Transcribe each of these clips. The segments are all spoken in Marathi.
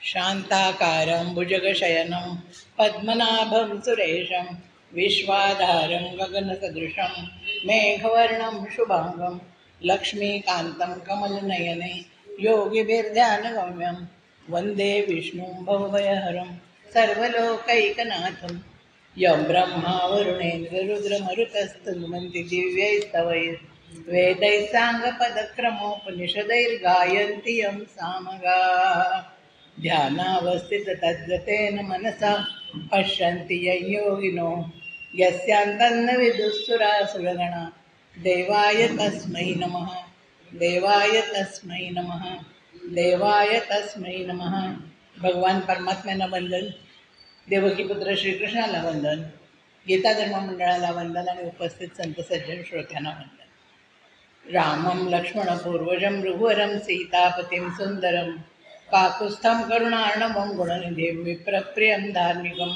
शांताकारं भुजगशयनं पद्मनाभं सुरेशं विश्वाधारं गगनसदृशं मेघवर्णं शुभांगं लक्ष्मीकान्तं कमलनयने योगिभिर्ध्यानगम्यं वन्दे विष्णुं भवभयहरं सर्वलोकैकनाथं यं ब्रह्मा वरुणेन्द्ररुद्रमरुतस्तुन्वन्ति दिव्यैस्तवैः वेदैः साङ्गपदक्रमोपनिषदैर्गायन्ति यं सामगाः ध्यानावस्थिततद्गतेन मनसा पश्यन्ति यं योगिनो यस्यान्तन्न विदुःसुरासुरगणा देवाय तस्मै नमः देवाय तस्मै नमः देवाय तस्मै नमः। भगवान परमात्म्याला वंदन, देवकीपुत्र श्रीकृष्णाला वंदन, गीता धर्म मंडळाला वंदन आणि उपस्थित संत सज्जन श्रोत्यांना वंदन। रामं लक्ष्मणपूर्वजं रघुवरं सीतापतिं सुंदरं काकुत्स्थं करुणार्णवं गुणनिधिं विप्रप्रियं धार्मिकं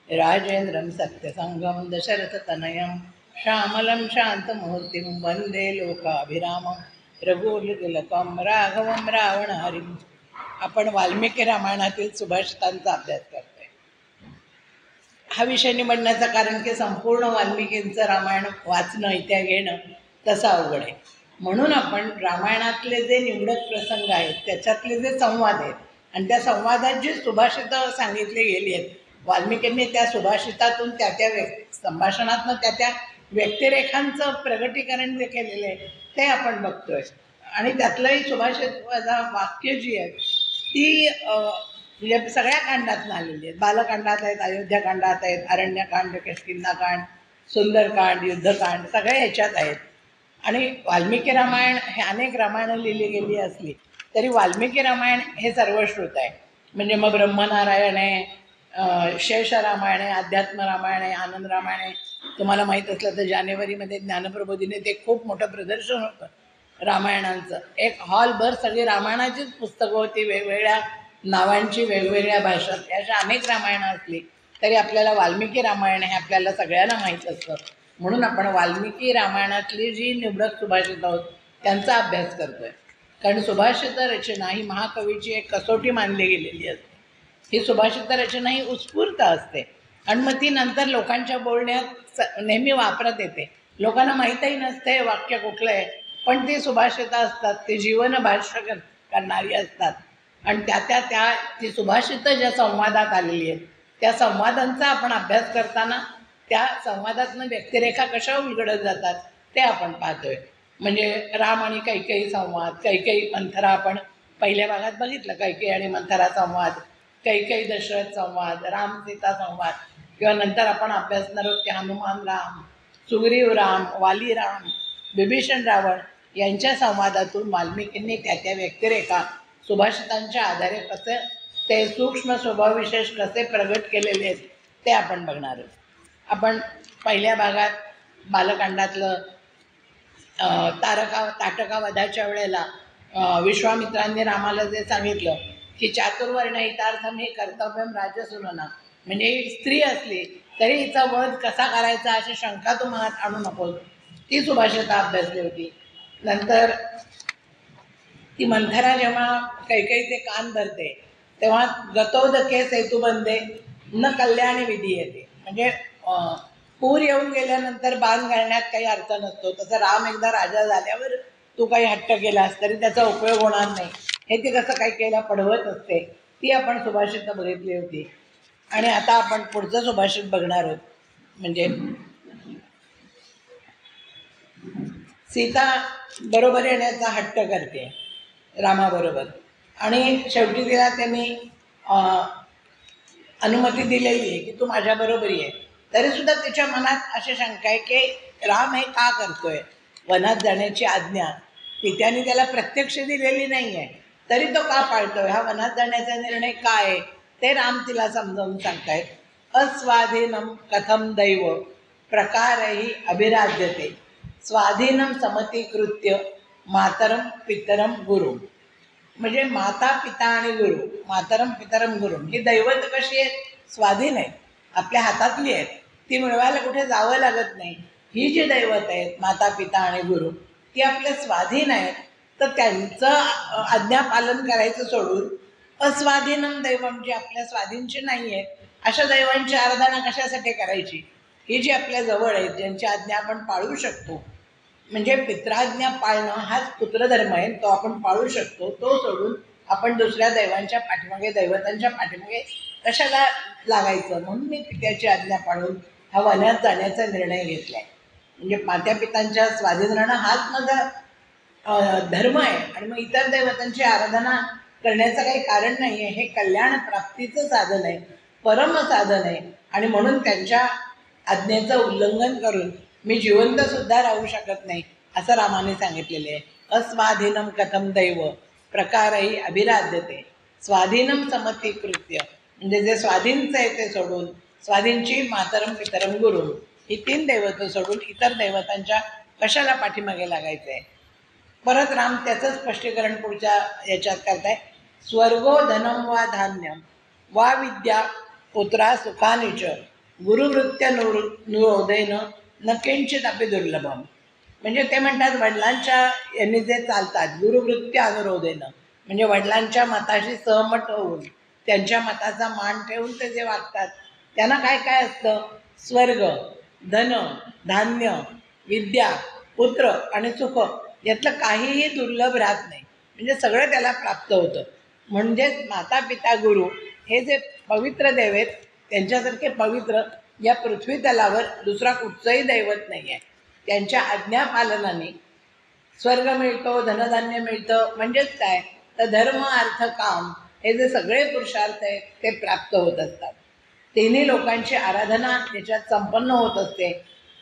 राजेन्द्रं सत्यसंगं दशरथतनयं श्यामलं शान्तमूर्तिं वन्दे लोकाभिरामं रघुकुलतिलकं राघवं रावणहरिं। आपण वाल्मिकी रामायणातील सुभाषितांचा अभ्यास करतोय। हा विषय निवडण्याचं कारण की संपूर्ण वाल्मिकींचं रामायण वाचणं इत्या घेणं तसं अवघड आहे, म्हणून आपण रामायणातले जे निवडक प्रसंग आहेत त्याच्यातले जे संवाद आहेत आणि त्या संवादात जी सुभाषितं सांगितली गेली आहेत, वाल्मिकींनी त्या सुभाषितातून त्या संभाषणातून त्या व्यक्तिरेखांचं प्रगटीकरण जे केलेलं आहे ते आपण बघतोय। आणि त्यातलंही सुभाषित वाक्य जी आहेत ती म्हणजे सगळ्या कांडातून आलेली आहेत। बालकांडात आहेत, अयोध्याकांडात आहेत, अरण्यकांड, किष्किंधाकांड, सुंदरकांड, युद्धकांड सगळ्या ह्याच्यात आहेत। आणि वाल्मिकी रामायण हे अनेक रामायणं लिहिली गेली असली तरी वाल्मिकी रामायण हे सर्वश्रुत आहे। म्हणजे मग ब्रह्मनारायण आहे, शेष रामायण आहे, अध्यात्म रामायण आहे, आनंद रामायण आहे। तुम्हाला माहीत असलं तर जानेवारीमध्ये ज्ञानप्रबोधिनीत ते खूप मोठं प्रदर्शन होतं रामायणांचं। एक हॉलभर सगळी रामायणाचीच पुस्तकं होती, वेगवेगळ्या नावांची, वेगवेगळ्या भाषात। अशा अनेक रामायणं असली तरी आपल्याला वाल्मिकी रामायण हे आपल्याला सगळ्यांना माहीत असतं, म्हणून आपण वाल्मिकी रामायणातली जी निवडक सुभाषितं आहोत त्यांचा अभ्यास करतोय। कारण सुभाषित रचना ही महाकवीची एक कसोटी मानली गेलेली असते। ही सुभाषित रचना ही उत्स्फूर्त असते आणि मग ती नंतर लोकांच्या बोलण्यात नेहमी वापरत येते। लोकांना माहीतही नसते वाक्य कुठलं आहे, पण ती सुभाषितं असतात, ती जीवन भाष्य करणारी असतात। आणि त्या ती सुभाषितं ज्या संवादात आलेली आहेत त्या संवादांचा आपण अभ्यास करताना त्या संवादातनं व्यक्तिरेखा कशा उलगडत जातात ते आपण पाहतोय। म्हणजे राम आणि कैकेयी संवाद, कैकेयी मंथरा आपण पहिल्या भागात बघितलं, कैकेयी आणि मंथरा संवाद, कैकेयी दशरथ संवाद, राम सीता संवाद, किंवा नंतर आपण अभ्यासणार आहोत की हनुमान राम, सुग्रीव राम, वाली राम, विभीषण रावण यांच्या संवादातून वाल्मिकींनी त्या व्यक्तिरेखा सुभाषितांच्या आधारे कसे ते सूक्ष्म स्वभावविशेष कसे प्रगट केलेले आहेत ते आपण बघणार आहोत। आपण पहिल्या भागात बालकांडातलं ताटकावधाच्या वेळेला विश्वामित्रांनी रामाला जे सांगितलं की चातुर्वर्ण हितार्थम हे कर्तव्यम राजसूनना, म्हणजे ही स्त्री असली तरी हिचा वध कसा करायचा अशी शंका तू मनात आणू नको, ती सुभाषितं अभ्यासली होती। नंतर ती मंथरा जेव्हा कैकेयीचे कान धरते तेव्हा गतोदके सेतुबंधे न कल्याणी विधी येते, म्हणजे पूर येऊन गेल्यानंतर बांध घालण्यात काही अर्थ नसतो, तसं राम एकदा राजा झाल्यावर तू काही हट्ट केलास तरी त्याचा उपयोग होणार नाही हे ती कसं काही केला पडवत असते, ती आपण सुभाषितं बघितली होती। आणि आता आपण पुढचं सुभाषित बघणार आहोत, म्हणजे सीता बरोबर येण्याचा हट्ट करते रामाबरोबर आणि शेवटी तिला त्यांनी अनुमती दिलेली आहे की तू माझ्याबरोबर ये, तरीसुद्धा तिच्या मनात अशी शंका आहे की राम हे का करतोय, वनात जाण्याची आज्ञा पित्याने त्याला प्रत्यक्ष दिलेली नाही आहे तरी तो का पाळतोय, हा वनात जाण्याचा निर्णय काय आहे ते राम तिला समजावून सांगतायत। अस्वाधीनम कथम दैव प्रकारही अभिराज्यते स्वाधीनम समतीकृत्य मातरम पितरम गुरु, म्हणजे माता पिता आणि गुरु, मातरम पितरम गुरु ही दैवत कशी आहेत, स्वाधीन आहेत, आपल्या हातातली आहेत, ती मिळवायला कुठे जावं लागत नाही। ही जी दैवत आहेत माता पिता आणि गुरु ती आपल्या स्वाधीन आहेत, तर त्यांचं आज्ञापालन करायचं सोडून अस्वाधीनम दैवम, जी आपल्या स्वाधीनची नाही आहे अशा दैवांची आराधना कशासाठी करायची? ही जी आपल्या जवळ आहेत, ज्यांची आज्ञा आपण पाळू शकतो, म्हणजे पित्राज्ञा पाळणं हाच पुत्रधर्म आहे, तो आपण पाळू शकतो. तो सोडून आपण दुसऱ्या दैवांच्या पाठीमागे, दैवतांच्या पाठीमागे कशाला लागायचं? म्हणून मी पित्याची आज्ञा पाळून ह्या वनात जाण्याचा निर्णय घेतलाय. म्हणजे मात्या पितांच्या स्वाधीन राहणं हाच माझा धर्म आहे. आणि मग इतर दैवतांची आराधना करण्याचं काही कारण नाही आहे. हे कल्याण प्राप्तीचं साधन आहे, परम साधन आहे. आणि म्हणून त्यांच्या आज्ञेचं उल्लंघन करून मी जिवंत सुद्धा राहू शकत नाही, असं रामाने सांगितलेले आहे. अस्वाधीनम कथम दैव प्रकारही अभिराध्यते, स्वाधीनम समती कृत्य, म्हणजे जे स्वाधीनचं आहे ते सोडून, स्वाधीनची मातरम पितरम गुरु, ही 3 दैवतं सोडून इतर दैवतांच्या कशाला पाठीमागे लागायचं आहे? परत राम त्याचं स्पष्टीकरण पुढच्या याच्यात करताय. स्वर्गो धनम वा धान्यम वा विद्या पुत्रा सुखानिच गुरुवृत्त्य नुरोधेन न किंचित अपि दुर्लभम. म्हणजे ते म्हणतात वडिलांच्या यांनी जे चालतात, गुरुवृत्त्य अनुरोधेनं, म्हणजे वडिलांच्या मताशी सहमत होऊन त्यांच्या मताचा मान ठेवून ते जे वागतात त्यांना काय काय असतं? स्वर्ग, धन, धान्य, विद्या, पुत्र आणि सुख, यातलं काहीही दुर्लभ राहत नाही. म्हणजे सगळं त्याला प्राप्त होतं. म्हणजेच माता पिता गुरु हे जे पवित्र देव आहेत, त्यांच्यासारखे पवित्र या पृथ्वी तलावर दुसरा कुठचंही दैवत नाही आहे. त्यांच्या आज्ञापालनाने स्वर्ग मिळतो, धनधान्य मिळतं. म्हणजेच काय तर धर्म अर्थ काम हे जे सगळे पुरुषार्थ आहेत ते प्राप्त होत असतात. तिन्ही लोकांची आराधना त्याच्यात संपन्न होत असते.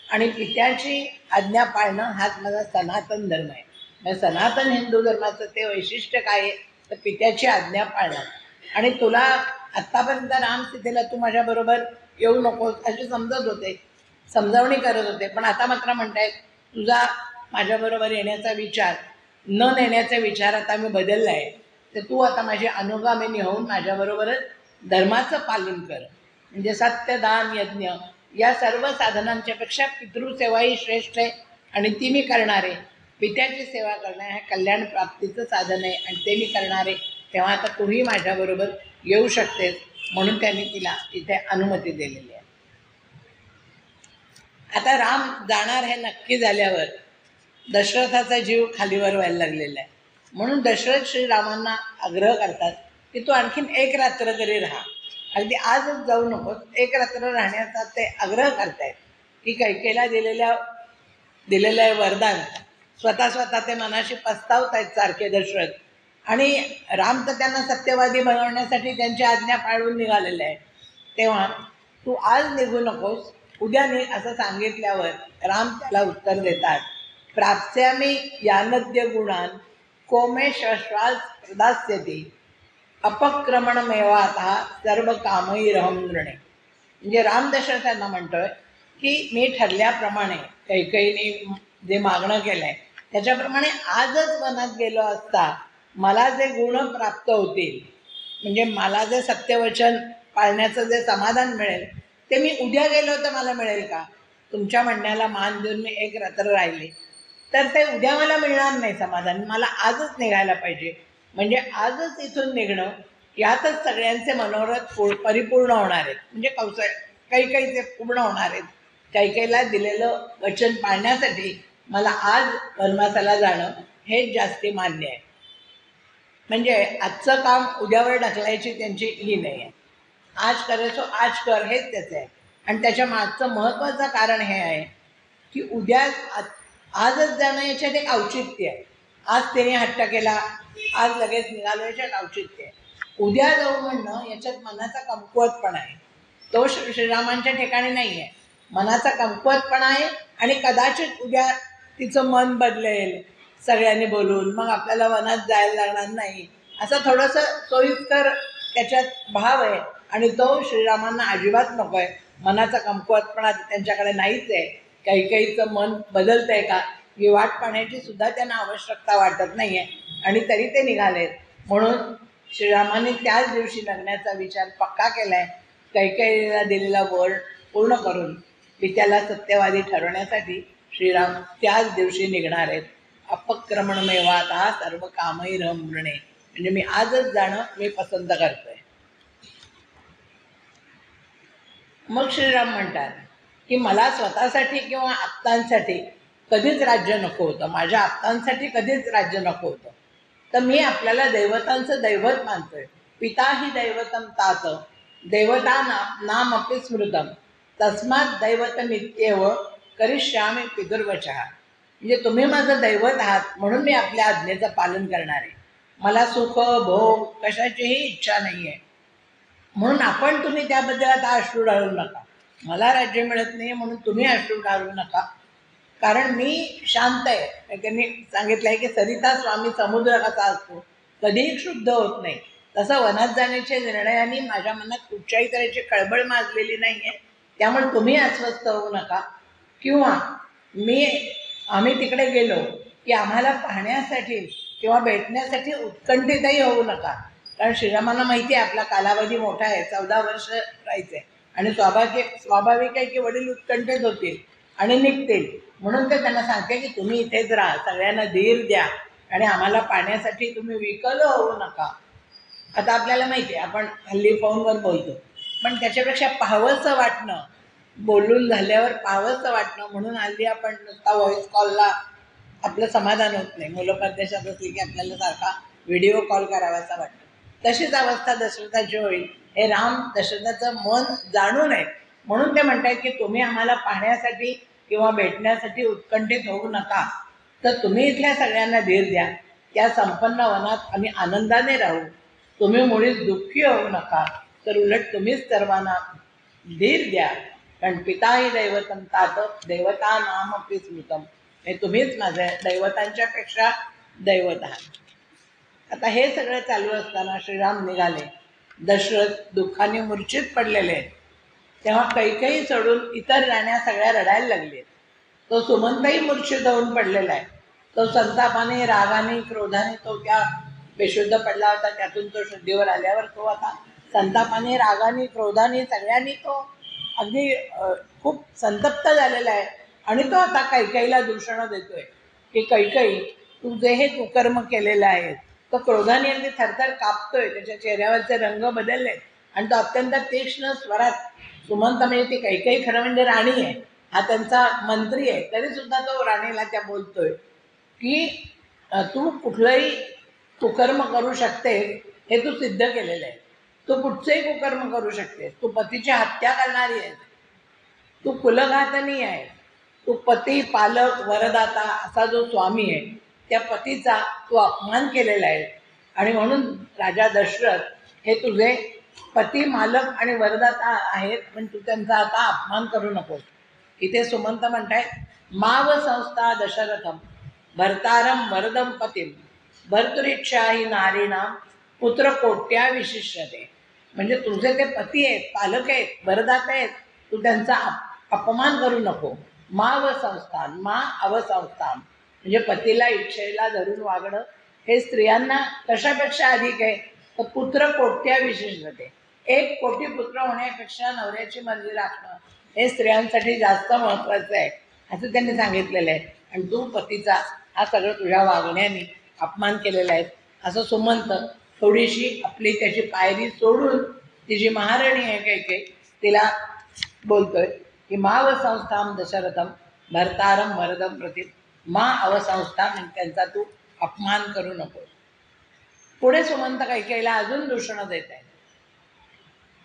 आणि पित्याची आज्ञा पाळणं हाच माझा सनातन धर्म आहे. म्हणजे सनातन हिंदू धर्माचं ते वैशिष्ट्य काय आहे तर पित्याची आज्ञा पाळणं. आणि तुला आत्तापर्यंत राम सीतेला तू माझ्याबरोबर येऊ नकोस अशी समजत होते, समजावणी करत होते, पण आता मात्र म्हणतायत तुझा माझ्याबरोबर येण्याचा विचार, न नेण्याचा विचार आता मी बदलला आहे, तर तू आता माझी अनुगामिनी होऊन माझ्याबरोबरच धर्माचं पालन कर. म्हणजे सत्य, दान, यज्ञ या सर्व साधनांच्या पेक्षा पितृसेवा ही श्रेष्ठ आहे आणि ती मी करणार आहे. पित्याची सेवा करणं हे कल्याण प्राप्तीचं साधन आहे आणि ते मी करणार आहे. तेव्हा आता तूही माझ्याबरोबर येऊ शकतेस, म्हणून त्यांनी तिला इथे अनुमती दिलेली आहे. आता राम जाणार हे नक्की झाल्यावर दशरथाचा जीव खालीवर व्हायला लागलेला आहे. म्हणून दशरथ श्रीरामांना आग्रह करतात की तू आणखीन 1 रात्र तरी राहा, अगदी आजच जाऊ नकोस, 1 रात्र राहण्याचा ते आग्रह करतायत. की कैकेयीला दिलेलं वरदान स्वतः ते मनाशी पस्तावतायत सारखे दशरथ. आणि राम तर त्यांना सत्यवादी बनवण्यासाठी त्यांची आज्ञा पाळून निघालेले आहे. तेव्हा तू आज निघू नकोस, उद्या निघ असं सांगितल्यावर राम त्याला उत्तर देतात. प्राप्स्यामी यानद्य गुणान कोमे शश्वास प्रदास्यती अपक्रमणमेवातः सर्व कामैरहं नृणे. म्हणजे राम दशरथांना म्हणतोय की मी ठरल्याप्रमाणे कैकेयीने जे मागणं केलं आहे त्याच्याप्रमाणे आजच वनात गेलो असता मला जे गुण प्राप्त होतील, म्हणजे मला जे सत्यवचन पाळण्याचं जे समाधान मिळेल ते मी उद्या गेलो तर मला मिळेल का? तुमच्या म्हणण्याला मान देऊन मी 1 रात्र राहिले तर ते उद्या मला मिळणार नाही समाधान. मला आजच निघायला पाहिजे. म्हणजे आजच इथून निघणं यातच सगळ्यांचे मनोरथ परिपूर्ण होणार आहेत. म्हणजे कैकेयीचे पूर्ण होणार आहेत. कैकेयीला दिलेलं वचन पाळण्यासाठी मला आज वनवासाला जाणं हेच जास्ती मान्य आहे. म्हणजे आजचं काम उद्यावर ढकलायची त्यांची ही नाही आहे. आज करायचो आज कर, हेच त्याचं आहे. आणि त्याच्या मागचं महत्त्वाचं कारण हे आहे की उद्या आजच जाणं याच्यात एक औचित्य आहे. आज त्याने हट्ट केला, आज लगेच निघालो, याच्यात औचित्य आहे. उद्या जाऊ म्हणणं याच्यात मनाचा कमकुवतपणा आहे. तो श्रीरामांच्या ठिकाणी नाही आहे. मनाचा कमकुवतपणा आहे. आणि कदाचित उद्या तिचं मन बदलेल सगळ्यांनी बोलून, मग आपल्याला वनात जायला लागणार नाही, असं थोडंसं सोयीस्कर त्याच्यात भाव आहे. आणि तो श्रीरामांना अजिबात नको आहे. मनाचा कमकुवतपणा त्यांच्याकडे नाहीच आहे. कैकेयीचं मन बदलतंय का ही वाट पाहण्याची सुद्धा त्यांना आवश्यकता वाटत नाही आहे. आणि तरी ते निघालेत. म्हणून श्रीरामांनी त्याच दिवशी लग्नाचा विचार पक्का केला आहे. कैकेयीला दिलेला वर पूर्ण करून पित्याला सत्यवादी ठरवण्यासाठी श्रीराम त्याच दिवशी निघणार आहेत. अपक्रमणमेवातः सर्व कामैरहं नृणे. म्हणजे मी आजच जाणं मी पसंत करतोय. मग श्रीराम म्हणतात की मला स्वतःसाठी किंवा आप्तांसाठी कधीच राज्य नको होतं, माझ्या आप्तांसाठी कधीच राज्य नको होतं. तर मी आपल्याला दैवतांचं दैवत मानतोय. पिता ही दैवतम तात देवता नामपि स्मृतम तस्मात दैवत नित्येव करिष्यामी पितुर्वचः. म्हणजे तुम्ही माझं दैवत आहात म्हणून मी आपल्या आज्ञेचं पालन करणार आहे. मला सुख भोग कशाचीही इच्छा नाही आहे, म्हणून तुम्ही त्याबद्दल आता अश्रू ढाळू नका. मला राज्य मिळत नाही म्हणून तुम्ही अश्रू ढाळू नका, कारण मी शांत आहे. त्यांनी सांगितलं आहे की सरिता स्वामी समुद्र कसा असतो, कधीही शुद्ध होत नाही, तसं वनात जाण्याच्या निर्णयाने माझ्या मनात कुठच्याही तऱ्हेची कळबळ माजलेली नाही आहे. त्यामुळे तुम्ही अस्वस्थ होऊ नका. किंवा आम्ही तिकडे गेलो की आम्हाला पाहण्यासाठी किंवा भेटण्यासाठी उत्कंठितही होऊ नका, कारण श्रीरामांना माहिती आहे आपला कालावधी मोठा आहे, 14 वर्ष राहायचं आहे आणि स्वाभाविक आहे की वडील उत्कंठित होतील आणि निघतील. म्हणून ते त्यांना सांगते की तुम्ही इथेच राहा, सगळ्यांना धीर द्या आणि आम्हाला पाहण्यासाठी तुम्ही विकल होऊ नका. आता आपल्याला माहिती आहे आपण हल्ली फोनवर बोलतो, पण त्याच्यापेक्षा पाहावंसं वाटणं, बोलून झाल्यावर पाहावंसं वाटणं, म्हणून हल्ली आपण नुसता व्हॉइस कॉलला आपलं समाधान होत नाही. मुलं परदेशात असली की आपल्याला सारखा व्हिडिओ कॉल करावासा वाटतो. तशीच अवस्था दशरथाची होईल. हे राम दशरथाचं मन जाणून आहे, म्हणून ते म्हणतात की तुम्ही आम्हाला पाहण्यासाठी किंवा भेटण्यासाठी उत्कंठित होऊ नका, तर तुम्ही इथल्या सगळ्यांना धीर द्या. त्या संपन्न वनात आम्ही आनंदाने राहू. तुम्ही मुळीच दुःखी होऊ नका, तर उलट तुम्हीच सर्वांना धीर द्या. कारण पिता ही दैवतम तात देवता नामपि स्मृतम, हे तुम्हीच माझ्या दैवतांच्या पेक्षा दैवत आहात. आता हे सगळं चालू असताना श्रीराम निघाले. दशरथ दुःखाने मूर्छित पडलेले आहेत. तेव्हा कैकेयी सोडून इतर राण्या सगळ्या रडायला लागले. तो सुमंतही मूर्छित होऊन पडलेला आहे. तो संतापाने रागाने क्रोधाने तो त्या बेशुद्ध पडला होता, त्यातून तो शुद्धीवर आल्यावर तो आता संतापाने रागाने क्रोधाने सगळ्यांनी तो अगदी खूप संतप्त झालेला आहे. आणि तो आता कैकेयीला दूषणं देतोय की कैकेयी तू जे हे कुकर्म केलेलं आहे. तो क्रोधाने अगदी थरथर कापतोय, त्याच्या चेहऱ्यावरचे रंग बदलले आणि तो अत्यंत तीक्ष्ण स्वरात सुमंत, म्हणजे ती कैकेयी खरं म्हणजे राणी आहे, हा त्यांचा मंत्री आहे, तरी सुद्धा तो राणीला त्या बोलतोय की तू कुठलंही कुकर्म करू शकते, हे तू सिद्ध केलेलं आहे. तू कुठचंही कुकर्म करू शकते. तू पतीची हत्या करणारी आहे, तू कुलघातनी आहे, तू पती पालक वरदाता असा जो स्वामी आहे त्या पतीचा तू अपमान केलेला आहे. आणि म्हणून राजा दशरथ हे तुझे पती मालक आणि वरदाता आहेत, पण तू त्यांचा आता अपमान करू नकोस. इथे सुमंत म्हणताय माव संस्था दशरथम भरतारम वरदम पतिम भर्तृच्छा ही नारीणाम पुत्र कोट्या विशिष्यते. म्हणजे तुझे ते पती आहेत, पालक आहेत, वरदाता आहेत, तू त्यांचा अपमान करू नको. माव संस्थान मा अवसंस्थान, म्हणजे पतीला इच्छेला धरून वागणं हे स्त्रियांना कशापेक्षा अधिक आहे, तर पुत्र कोट्या विशिष्टते. 1 कोटी पुत्र होण्यापेक्षा नवऱ्याची मर्जी राखणं हे स्त्रियांसाठी जास्त महत्त्वाचं आहे, असं त्यांनी सांगितलेलं आहे. आणि तू पतीचा हा सगळं तुझ्या वागण्याने अपमान केलेला आहे. असं सुमंत थोडीशी आपली त्याची पायरी सोडून, ती जी महाराणी आहे कैकेयी, तिला बोलतोय की माव संस्थाम दशरथम भरतारम वरदम प्रति मा अवसंस्था, म्हणजे त्यांचा तू अपमान करू नको. पुढे सुमंत कैकेयीला अजून दूषणं देत आहे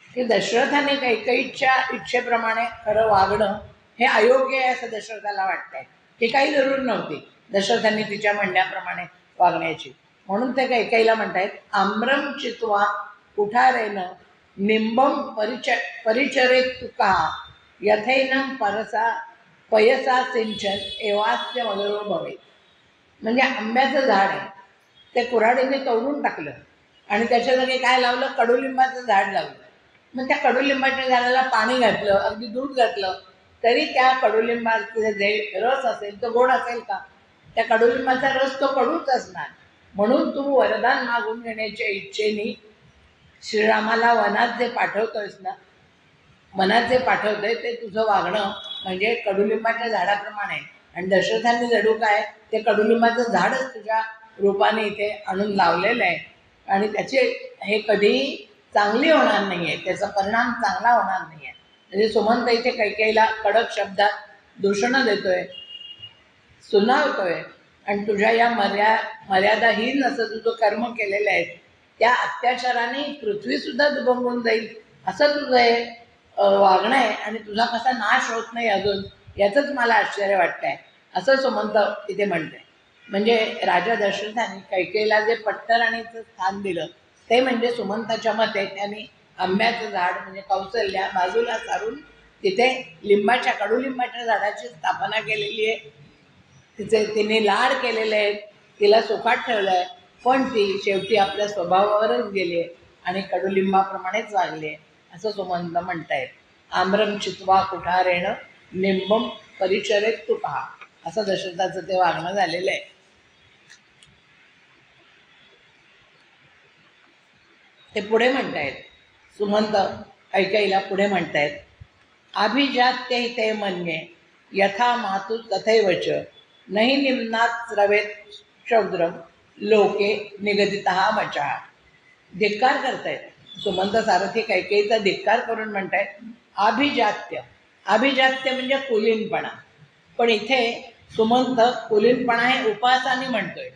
की दशरथाने कैकेयीच्या इच्छेप्रमाणे खरं वागणं हे अयोग्य आहे असं दशरथाला वाटतंय. ही काही जरूर नव्हती दशरथांनी तिच्या म्हणण्याप्रमाणे वागण्याची. म्हणून ते कैकेयीला म्हणतायत आम्रम चित्वा कुठारेन निंबम परिचरेत तुका यथैनम परसा पयसा सिंचन एवास्य मधुरो भवे. म्हणजे आंब्याचं झाड आहे, ते कुऱ्हाडीने तोडून टाकलं आणि त्याच्या जागी काय लावलं, कडुलिंबाचं झाड लावलं. मग त्या कडुलिंबाच्या झाडाला पाणी घातलं, अगदी दूध घातलं, तरी त्या कडुलिंबाचे जे रस असेल तो गोड असेल का? त्या कडुलिंबाचा रस तो कडूच असणार. म्हणून तू वरदान मागून घेण्याच्या इच्छेने श्रीरामाला वनात जे पाठवतोयस ना, मनात जे पाठवतोय ते तुझं वागणं म्हणजे कडुलिंबाच्या झाडाप्रमाणे. आणि दशरथांनी जडू काय, ते कडुलिंबाचं झाडच तुझ्या रूपाने इथे आणून लावलेलं आहे. आणि त्याचे हे कधीही चांगली होणार नाही आहे, त्याचा परिणाम चांगला होणार नाही आहे. म्हणजे सुमंत इथे कैकेयीला कडक शब्दात दूषणं देतोय, सुनावतोय आणि तुझ्या या मर्यादाहीन असं तुझं कर्म केलेलं आहे त्या अत्याचाराने पृथ्वी सुद्धा दुभंगून जाईल असं तुझं हे वागणं आहे आणि तुझा कसा नाश होत नाही अजून, याचंच मला आश्चर्य वाटतंय असं सुमंत तिथे म्हणते. म्हणजे राजा दशरथाने कैकेयीला जे पट्टराणीचं स्थान दिलं ते म्हणजे सुमंताच्या मते त्यांनी आंब्याचं झाड म्हणजे कौसल्या बाजूला सारून तिथे कडुलिंबाच्या झाडाची स्थापना केलेली आहे. तिने लाड केलेले आहेत, तिला सुखात ठेवलं आहे, पण ती शेवटी आपल्या स्वभावावरच गेली आहे आणि कडुलिंबाप्रमाणेच वागली आहे असं सुमंत म्हणतायत. आम्रम चित्वा कुठारेण निंबम परिचरेत तू पहा, असं दशरथाचं ते वागणं झालेलं आहे. ते पुढे म्हणतायत, सुमंत कैकेयीला पुढे म्हणतायत, अभिजात्य ते मन्ये यथा मातु तथैवच नहि निम्नात रवेत शौद्रम लोके निगदितः वचः. धिक्कार करतायत सुमंत सारथी कैकेयीचा धिक्कार करून म्हणतायत अभिजात्य. अभिजात्य म्हणजे कुलीनपणा, पण इथे सुमंत कुलीनपणा हे उपासाने म्हणतोय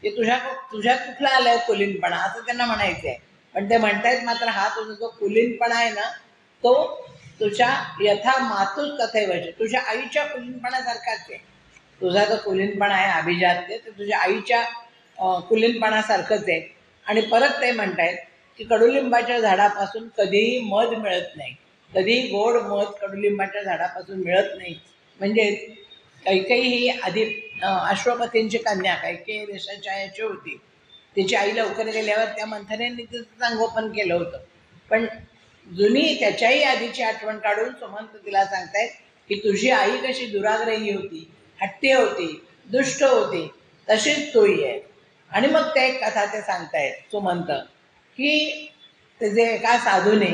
की तुझ्यात कुठला आलाय कुलीनपणा असं त्यांना म्हणायचंय. पण ते म्हणतायत मात्र हा तुझा जो कुलीनपणा आहे ना तो तुझ्या यथा मातूच तथैवच तुझ्या आईच्या कुलीनपणासारखाच आहे. तुझा जो कुलीनपणा आहे अभिजात्य ते तुझ्या आईच्या कुलीनपणासारखंच आहे. आणि परत ते म्हणतायत की कडुलिंबाच्या झाडापासून कधीही मध मिळत नाही, कधीही गोड मध कडुलिंबाच्या झाडापासून मिळत नाही. म्हणजे कैकेयी ही आधी अश्वपतींची कन्या कैकेयी देशाच्या याची होती. तिची आई लवकर गेल्यावर त्या मंथनेने तिचं संगोपन केलं होतं. पण जुनी त्याच्याही आधीची आठवण काढून सुमंत तिला सांगतायत की तुझी आई कशी दुराग्रही होती, हट्टी होती, दुष्ट होती, तशीच तोही आहे. आणि मग ते एक कथा ते सांगतायत सुमंत की त्याचे एका साधूने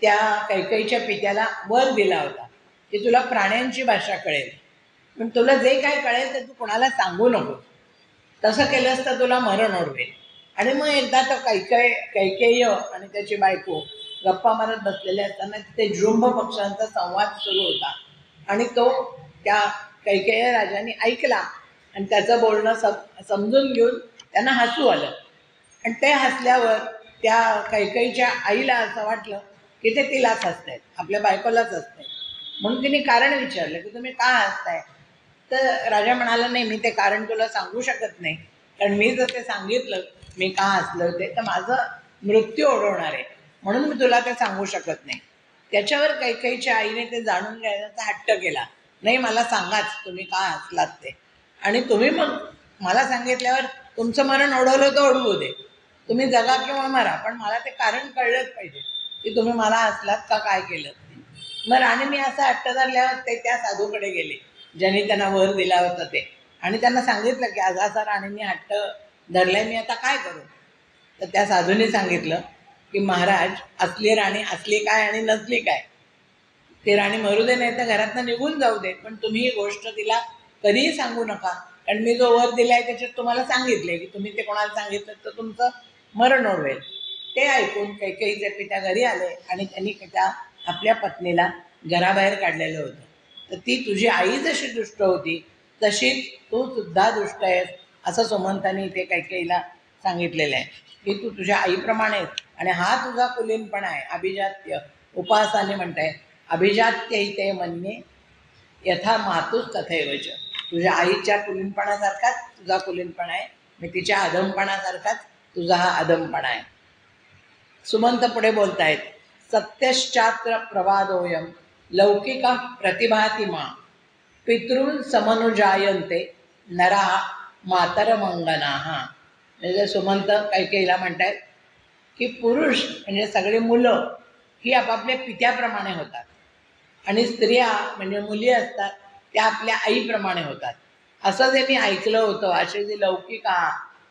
त्या कैकेयीच्या पित्याला वर दिला होता की तुला प्राण्यांची भाषा कळेल, पण तुला जे काय कळेल ते तू कोणाला सांगू नको, तसं केलंस तर तुला मरण ओढवेल. आणि मग एकदा तर कैकेयी आणि त्याची बायको गप्पा मारत बसलेले असताना तिथे जृंभ पक्ष्यांचा संवाद सुरू होता आणि तो त्या कैकेयी राजाने ऐकला आणि त्याचं बोलणं समजून घेऊन त्यांना हसू आलं. आणि ते हसल्यावर त्या कैकेयीच्या आईला असं वाटलं की ते तिलाच हसतायत, आपल्या बायकोलाच हसतायत. म्हणून तिने कारण विचारलं की तुम्ही का हसताय. तर राजा म्हणाला नाही मी ते कारण तुला सांगू शकत नाही, कारण मी जर ते सांगितलं मी का हसलं होते तर माझं मृत्यू ओढवणार आहे, म्हणून मी तुला ते सांगू शकत नाही. त्याच्यावर कैकेयीच्या आईने ते जाणून घ्यायचा हट्ट केला, नाही मला सांगाच तुम्ही का हसलात ते, आणि तुम्ही मग मला सांगितल्यावर तुमचं मरण ओढवलं तर ओढवू दे, तुम्ही जगा किंवा मरा, पण मला ते कारण कळलंच पाहिजे की तुम्ही मला हसलात का काय केलं. मग राणीने असा हट्ट धरल्यावर ते त्या साधूकडे गेले ज्यांनी त्यांना वर दिला होता ते, आणि त्यांना सांगितलं की आज असा राणीने हट्ट धरलाय, मी आता काय करू. तर त्या साधूने सांगितलं की महाराज असली राणी असली काय आणि नसली काय, ते राणी मरू दे नाही तर घरातनं निघून जाऊ दे, पण तुम्ही ही गोष्ट तिला कधीही सांगू नका, कारण मी जो वर दिलाय त्याच्यात तुम्हाला सांगितले की तुम्ही ते कोणाला सांगितलं तर तुमचं मरण ओढवेल. ते ऐकून कैकेयीचे पिता घरी आले आणि त्यांनी त्या आपल्या पत्नीला घराबाहेर काढलेलं होतं. तर ती तुझी आई जशी दुष्ट होती तशीच तू सुद्धा दुष्ट आहेस असं सुमंतांनी इथे कैकेयीला सांगितलेलं आहे की तू तुझ्या आईप्रमाणेच, आणि हा तुझा कुलीनपणा आहे अभिजात्य. उपासाने म्हणताय अभिजात्य इथे म्हणणे यथा मातूच तथैवच, तुझ्या आईच्या कुलीनपणासारखाच तुझा कुलीनपणा आहे, मी तिच्या अधमपणासारखाच तुझा हा अधमपणा आहे. सुमंत पुढे बोलतायत, सत्यश्चात्र प्रवादोयम लौकिका प्रतिभाती मा पितृन समनुजायन्ते नरा मातरमंगनाः. म्हणजे सुमंत कैकेयीला म्हणतायत की पुरुष म्हणजे सगळी मुलं ही आपापल्या पित्याप्रमाणे होतात आणि स्त्रिया म्हणजे मुली असतात त्या आपल्या आईप्रमाणे होतात, असं जे मी ऐकलं होतं. असे जे लौकिका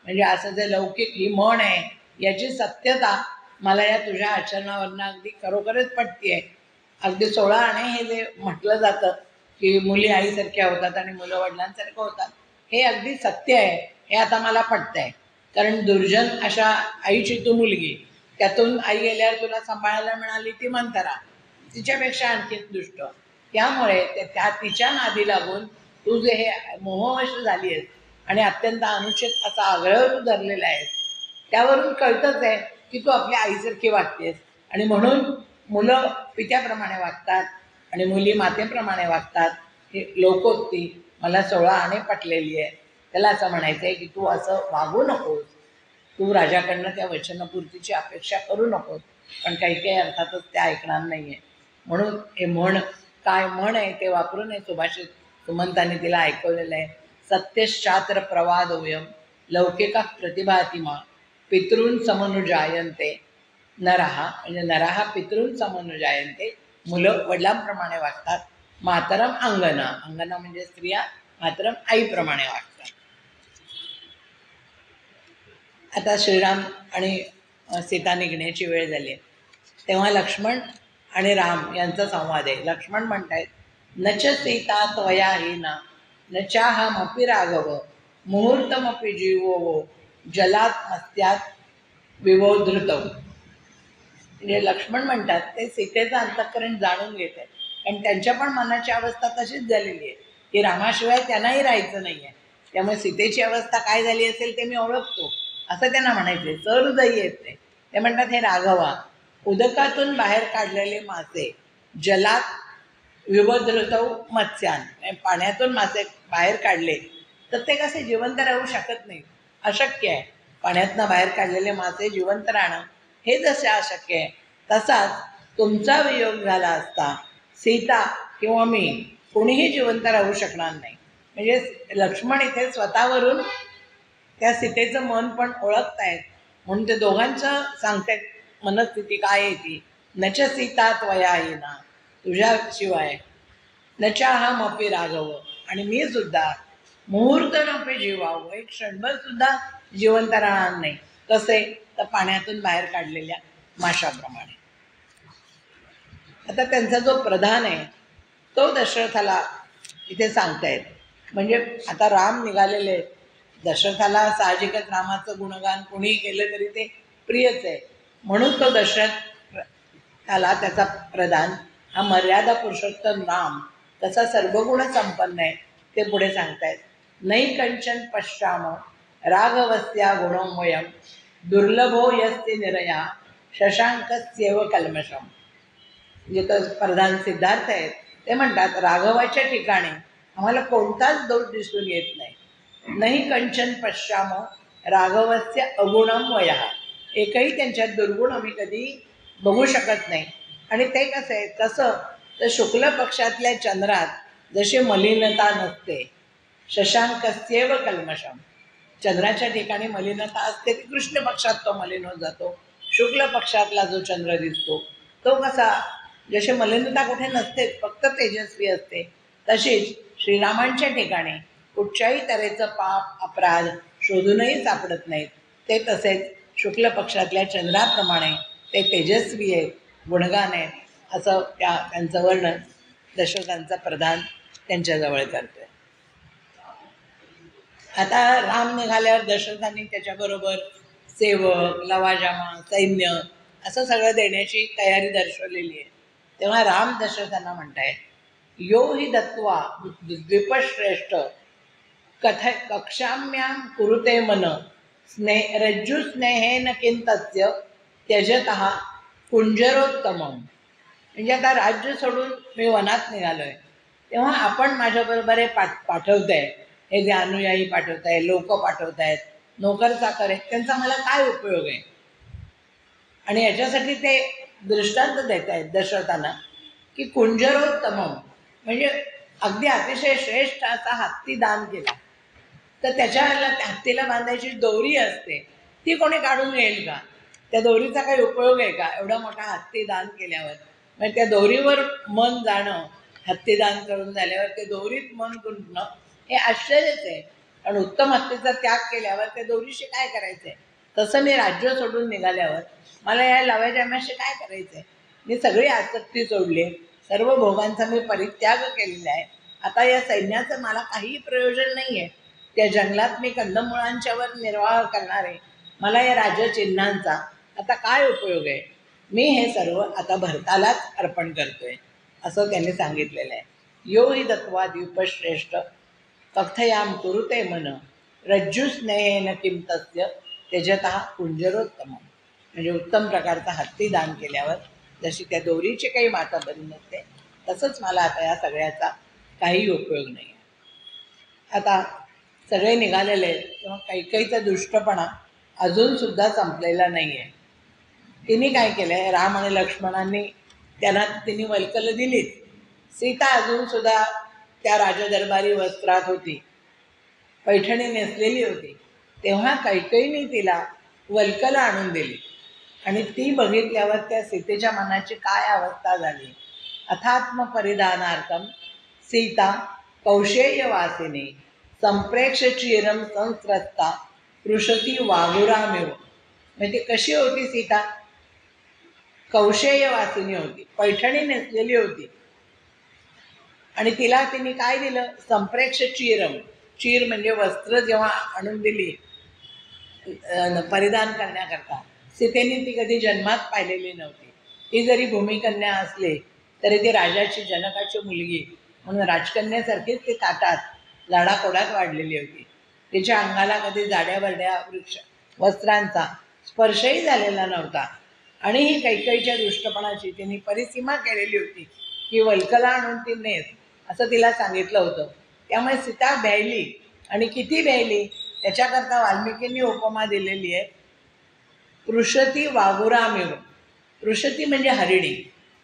म्हणजे असं जे लौकिक ही म्हण आहे याची सत्यता मला या तुझ्या आचरणावरनं अगदी खरोखरच पटती आहे. अगदी 16 आणे हे जे म्हटलं जातं की मुली आईसारख्या होतात आणि मुलं वडिलांसारखं होतात, हे अगदी सत्य आहे, हे आता मला पटतंय. कारण दुर्जन अशा आईची तू मुलगी, त्यातून आई गेल्यावर तुला सांभाळायला मिळाली ती मंथरा, तिच्यापेक्षा आणखी दुष्ट. त्यामुळे त्या तिच्या नादी लागून तू जे हे मोहवश झाली आहेस आणि अत्यंत अनुचित असा आग्रह तू धरलेला आहेस, त्यावरून कळतंच आहे की तू आपल्या आईसारखी वागतेस. आणि म्हणून मुलं पित्याप्रमाणे वागतात आणि मुली मातेप्रमाणे वागतात. ही लोकोक्ती मला 16 आणे पटलेली आहे. त्याला असं म्हणायचं आहे की तू असं वागू नकोस, तू राजाकडनं त्या वचनपूर्तीची अपेक्षा करू नकोस. पण काही काही अर्थातच ते ऐकणार नाही आहे. म्हणून हे म्हण, काय म्हण आहे ते वापरून हे सुभाषित सुमंतांनी तिला ऐकवलेलं आहे. सत्यश्चात्र प्रवादोयम लौकिका प्रतिभातिमा पितॄन् समनुजायन्ते नरहा, म्हणजे नरहा पितॄन् समनुजायन्ते, मुलं वडिलांप्रमाणे वागतात. मातरम अंगना, अंगना म्हणजे स्त्रिया, मातरम आईप्रमाणे वागतात. आता श्रीराम आणि सीता निघण्याची वेळ झाली आहे, तेव्हा लक्ष्मण आणि राम यांचा संवाद आहे. लक्ष्मण म्हणतायत, नच सीता त्वया हिना न चाहमपि राघव मुहूर्तमपि जीवो जलात मस्त्यात विवोधृतव. म्हणजे लक्ष्मण म्हणतात ते सीतेचं अंतःकरण जाणून घेत आहेत, कारण त्यांच्या पण मनाची अवस्था तशीच झालेली आहे की रामाशिवाय त्यांनाही राहायचं नाही आहे. त्यामुळे सीतेची अवस्था काय झाली असेल ते मी ओळखतो असं त्यांना म्हणायचे. सहृदयी आहेत ते म्हणतात, हे राघवा, उदकातून बाहेर काढलेले मासे जलात विवधृतव मत्स्यान, पाण्यातून मासे बाहेर काढले तर ते कसे जिवंत राहू शकत नाही, अशक्य आहे. पाण्यातनं बाहेर काढलेले मासे जिवंत राहणं हे जसे अशक्य आहे, तसाच तुमचा वियोग झाला असता सीता किंवा मी कोणीही जिवंत राहू शकणार नाही. म्हणजे लक्ष्मण इथे स्वतःवरून त्या सीतेचं मन पण ओळखतायत, म्हणून ते दोघांचं सांगतायत मनस्थिती काय आहे ती. नच सीता त्वया हिना, तुझ्याशिवाय, नचाहमपि राघव, आणि मी सुद्धा, मुहूर्त नपि जीवावं, एक क्षणभर सुद्धा जिवंत राहणार नाही. कसे तर पाण्यातून बाहेर काढलेल्या माशाप्रमाणे. आता त्यांचा जो प्रधान आहे तो दशरथाला इथे सांगतायत. म्हणजे आता राम निघालेले, दशरथाला साहजिकच रामाचं गुणगान कोणीही केलं तरी ते प्रियच आहे. म्हणून तो दशरथाला त्याचा प्रधान हा मर्यादा पुरुषोत्तम राम तसा सर्वगुण संपन्न आहे. ते पुढे सांगतायत, नै कंचन पश्याम राघवस्या गुणोमयम दुर्लभो यस्ते निरया शशांकस्येव कल्मषम. म्हणजे तर प्रधान सिद्धार्थ आहेत, ते म्हणतात राघवाच्या ठिकाणी आम्हाला कोणताच दोष दिसून येत नाही. नाही कंचन पश्याम राघवस्य अगुणम वया, एकही त्यांच्यात दुर्गुण आम्ही कधी बघू शकत नाही. आणि ते कसं आहे, कसं तर शुक्ल पक्षातल्या चंद्रात जशी मलिनता नसते, शशांकस्येव कल्मषम, चंद्राच्या ठिकाणी मलिनता असते ती कृष्ण पक्षात तो मलिन होत जातो. शुक्ल पक्षातला जो चंद्र दिसतो तो कसा, जशी मलिनता कुठे नसते, फक्त तेजस्वी असते, तशीच श्रीरामांच्या ठिकाणी कुठच्याही तऱ्हेचं पाप अपराध शोधूनही सापडत नाहीत. ते तसेच शुक्ल पक्षातल्या चंद्राप्रमाणे ते तेजस्वी आहेत, गुणगान आहेत, असं त्यांचं वर्णन दशरथांचा प्रधान त्यांच्याजवळ करतोय. आता राम निघाल्यावर दशरथांनी त्याच्याबरोबर सेवक, लवाजमा, सैन्य असं सगळं देण्याची तयारी दर्शवलेली आहे. तेव्हा राम दशरथांना म्हणताय, यो हि दत्वा द्विपश्रेष्ठ कक्षाम्यां कुरुते मन रज्जु स्नेहेन किंतस्य त्यजतः कुंजरोत्तमम. म्हणजे आता राज्य सोडून मी वनात निघालोय, तेव्हा आपण माझ्याबरोबर हे पाठवताय, हे जे अनुयायी पाठवताय, लोक पाठवतायत, नोकर चाकर आहेत, त्यांचा मला काय उपयोग आहे. आणि याच्यासाठी ते दृष्टांत देत आहेत दशरथांना की कुंजरोत्तमम, म्हणजे अगदी अतिशय श्रेष्ठ असा हत्ती दान केला तर त्याच्याला हत्तीला बांधायची दोरी असते, ती कोणी काढून येईल का? त्या दोरीचा काही उपयोग आहे का एवढा मोठा हत्ती दान केल्यावर? म्हणजे त्या दोरीवर मन जाणं, हत्तीदान करून झाल्यावर ते दोरीत मन गुंतणं हे आश्चर्यच आहे. कारण उत्तम हत्तीचा त्याग केल्यावर त्या दोरीशी काय करायचं आहे? तसं मी राज्य सोडून निघाल्यावर मला या लवाजम्याशी काय करायचं आहे? मी सगळी आसक्ती सोडली, सर्व भोगांचा मी परित्याग केलेला आहे. आता या सैन्याचं मला काहीही प्रयोजन नाही आहे. त्या जंगलात मी कंदमुळांच्यावर निर्वाह करणारे, मला या राजचिन्हांचा आता काय उपयोग आहे? मी हे सर्व आता भरतालाच अर्पण करतोय, असं त्यांनी सांगितलेलं आहे. यो हि दत्वा द्विपश्रेष्ठ कथयाम कुरुते मन रज्जुस्नेहेन किं तस्य त्यजतः कुंजरोत्तम. म्हणजे उत्तम प्रकारचा हत्ती दान केल्यावर जशी त्या दोरीची काही माता बरी नसते, तसंच मला आता या सगळ्याचा काही उपयोग नाही. आता सगळे निघालेले आहेत, तेव्हा काही काहीचा दुष्टपणा अजूनसुद्धा संपलेला नाही आहे. तिने काय केलं आहे, राम आणि लक्ष्मणांनी त्यांना तिने वल्कलं दिलीच. सीता अजूनसुद्धा त्या राजदरबारी वस्त्रात होती, पैठणी नेसलेली होती. तेव्हा कैकेयीने तिला वल्कलं आणून दिली आणि ती बघितल्यावर त्या सीतेच्या मनाची काय अवस्था झाली. अथात्म परिधानार्थम सीता कौशेयवासिनी संप्रेक्ष चिरम संस्रस्ता पृषती वागुरामेव. म्हणजे कशी होती सीता? कौशेयवासिनी होती, पैठणी नेसलेली होती. आणि तिला तिने काय दिलं? संप्रेक्ष चीरम. चीर म्हणजे वस्त्र जेव्हा आणून दिली परिधान करण्याकरता, सीतेने ती कधी जन्मात पाहिलेली नव्हती. ती जरी भूमिकन्या असली तरी ती राजाची, जनकाची मुलगी म्हणून राजकन्यासारखीच ती ताटात लाडाकोडात वाढलेली होती. तिच्या अंगाला कधी जाड्या बरड्या वस्त्रांचा स्पर्शही झालेला नव्हता. आणि ही कैकेयीच्या दुष्टपणाची तिने परिसीमा केलेली होती की वल्कला आणून ती नेस, असं तिला सांगितलं होतं. त्यामुळे सीता भ्यायली. आणि किती भ्यायली त्याच्याकरता वाल्मिकींनी उपमा दिलेली आहे, पृषती वाघुरामेव. पृषती म्हणजे हरिणी,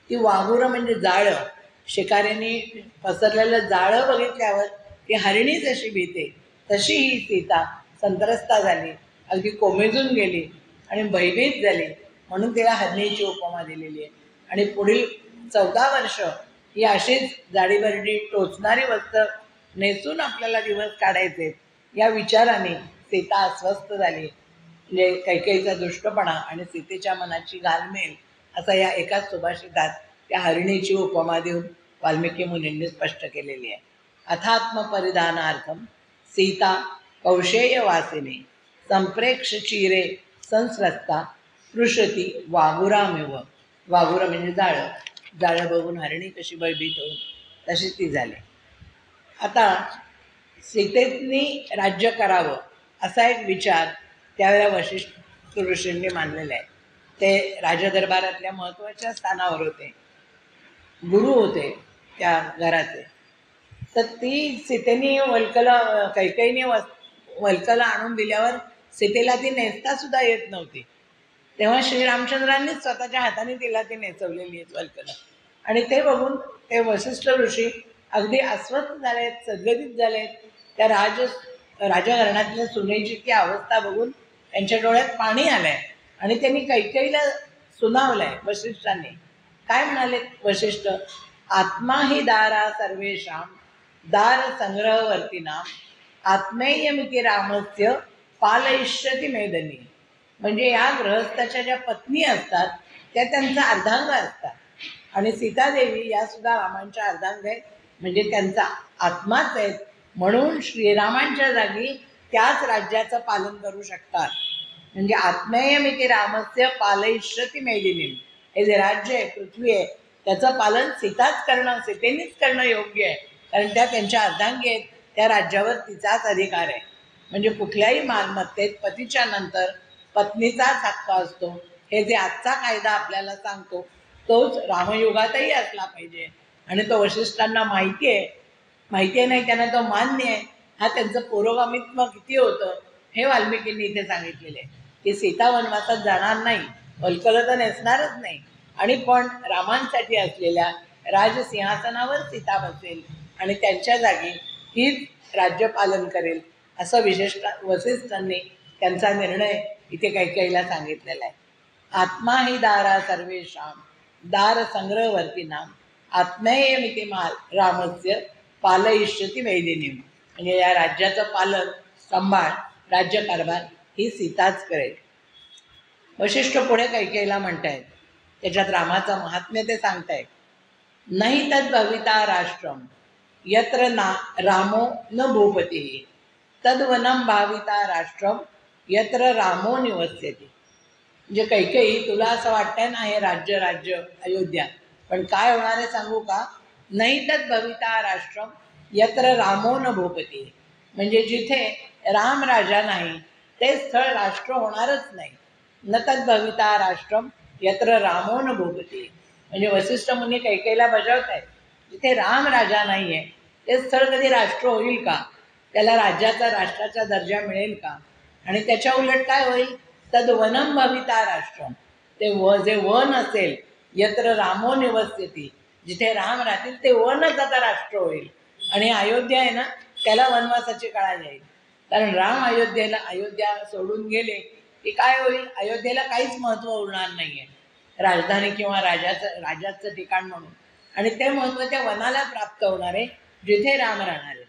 ती वाघुरं म्हणजे जाळं. शिकाऱ्यांनी पसरलेलं जाळं बघितल्यावर ती हरिणी जशी भीते, तशी ही सीता संत्रस्ता झाली, अगदी कोमेजून गेली आणि भयभीत झाली. म्हणून तिला हरिणीची उपमा दिलेली आहे. आणि पुढील 14 वर्ष ही अशीच जाडीबरडी टोचणारी वस्त्र नेसून आपल्याला दिवस काढायचे, या विचाराने सीता अस्वस्थ झाली. म्हणजे कैकेयीचा दुष्टपणा आणि सीतेच्या मनाची घालमेल, असं या एकाच सुभाषितात त्या हरिणीची उपमा देऊन वाल्मिकी मुनींनी स्पष्ट केलेली आहे. अथात्म परिधानार्थम सीता कौशेयवासिनी संप्रेक्ष चिरे संस्रस्ता पृषती वाघुरामेव. वाघुरा म्हणजे जाळं. जाळं बघून हरिणी कशी भयभीत होईल तशी ती झाली. आता सीतेने राज्य करावं असा एक विचार त्यावेळेला वशिष्ठ ऋषींनी मानलेला आहे. ते राजदरबारातल्या महत्त्वाच्या स्थानावर होते, गुरु होते त्या घराचे. तर ती सीतेने कैकेयीने वल्कला आणून दिल्यावर सीतेला ती नेसता सुद्धा येत नव्हती. तेव्हा श्रीरामचंद्रांनीच स्वतःच्या हाताने तिला ती नेसवलेली आहेत वल्कलं. आणि ते बघून ते वशिष्ठ ऋषी अगदी अस्वस्थ झालेत, सद्गतीत झालेत. त्या राजघराण्यातल्या सुनेची ती अवस्था बघून त्यांच्या डोळ्यात पाणी आलंय आणि त्यांनी कैकेयीला सुनावलंय. वशिष्ठांनी काय म्हणाले? वशिष्ठ, आत्मा ही दारा सर्वेषां दार संग्रहवर्तीनां आत्मेयमिति रामस्य पालयिष्यति मेदनी. म्हणजे या गृहस्थाच्या ज्या पत्नी असतात त्या त्यांचा अर्धांग असतात आणि सीतादेवी या सुद्धा रामांच्या अर्धांग आहेत, म्हणजे त्यांचा आत्माच आहेत. म्हणून श्रीरामांच्या जागी त्याच राज्याचं पालन करू शकतात. म्हणजे आत्मेयमिति रामस्य पालयिष्यति मेदिनीं. हे जे राज्य आहे, पृथ्वी आहे, त्याचं पालन सीताच करणं, सीतेनेच करणं योग्य आहे. कारण त्या त्यांच्या अर्धांगी आहेत, त्या राज्यावर तिचाच अधिकार आहे. म्हणजे कुठल्याही मालमत्तेत पतीच्या नंतर पत्नीचाच हक्क असतो. हे जे आजचा कायदा आपल्याला सांगतो तोच रामयुगातही असला पाहिजे. आणि तो वशिष्ठांना माहिती आहे नाही, त्यांना तो मान्य आहे. हा त्यांचं पुरोगामित्व किती होतं हे वाल्मिकींनी इथे सांगितलेलं आहे की सीता वनवासात जाणार नाही, वल्कलं तर नेसणारच नाही, आणि पण रामांसाठी असलेल्या राजसिंहासनावर सीता बसेल आणि त्यांच्या जागी हीच राज्यपालन करेल, असं वसिष्ठांनी त्यांचा निर्णय इथे कैकेयीला सांगितलेला आहे. आत्मा ही दारा सर्वेषां दार संग्रहवर्तीनां आत्मेयमिति रामस्य पालयिष्यति मेदिनीं. म्हणजे या राज्याचं पालन, सांभाळ, राज्यकारभार ही सीताच करेल. वशिष्ठ पुढे कैकेयीला म्हणतायत, त्याच्यात रामाचं महात्म्य ते सांगतायत. नहि तद् भविता राष्ट्रम यत्र ना रामो न भूपती. तद्वनं भाविता राष्ट्रम यत्र रामो निवस्यति. म्हणजे कैकेयी, तुला असं वाटतंय ना हे राज्य राज्य अयोध्या, पण काय होणार आहे सांगू का? नाही तद भविता राष्ट्रम यत्र रामो न भूपती. म्हणजे जिथे राम राजा नाही ते स्थळ राष्ट्र होणारच नाही. न तद भविता राष्ट्रम यत्र रामो न भूपती. म्हणजे वसिष्ठ मुनी कैकेयीला बजावत आहेत, जिथे राम राजा नाही आहे ते स्थळ कधी राष्ट्र होईल का? त्याला राज्याचा राष्ट्राचा दर्जा मिळेल का? आणि त्याच्या उलट काय होईल? तद वनम भविता राष्ट्रम. ते जे वन असेल, यत्र रामो निवस्यति, जिथे राम राहतील ते वनच आता राष्ट्र होईल. आणि अयोध्या आहे ना, त्याला वनवासाची काळ येईल. कारण राम अयोध्या सोडून गेले की काय होईल? अयोध्येला काहीच महत्त्व उरणार नाहीये राजधानी किंवा राजाचं ठिकाण म्हणून. आणि ते महत्त्व त्या वनाला प्राप्त होणार आहे जिथे राम राहणार आहे.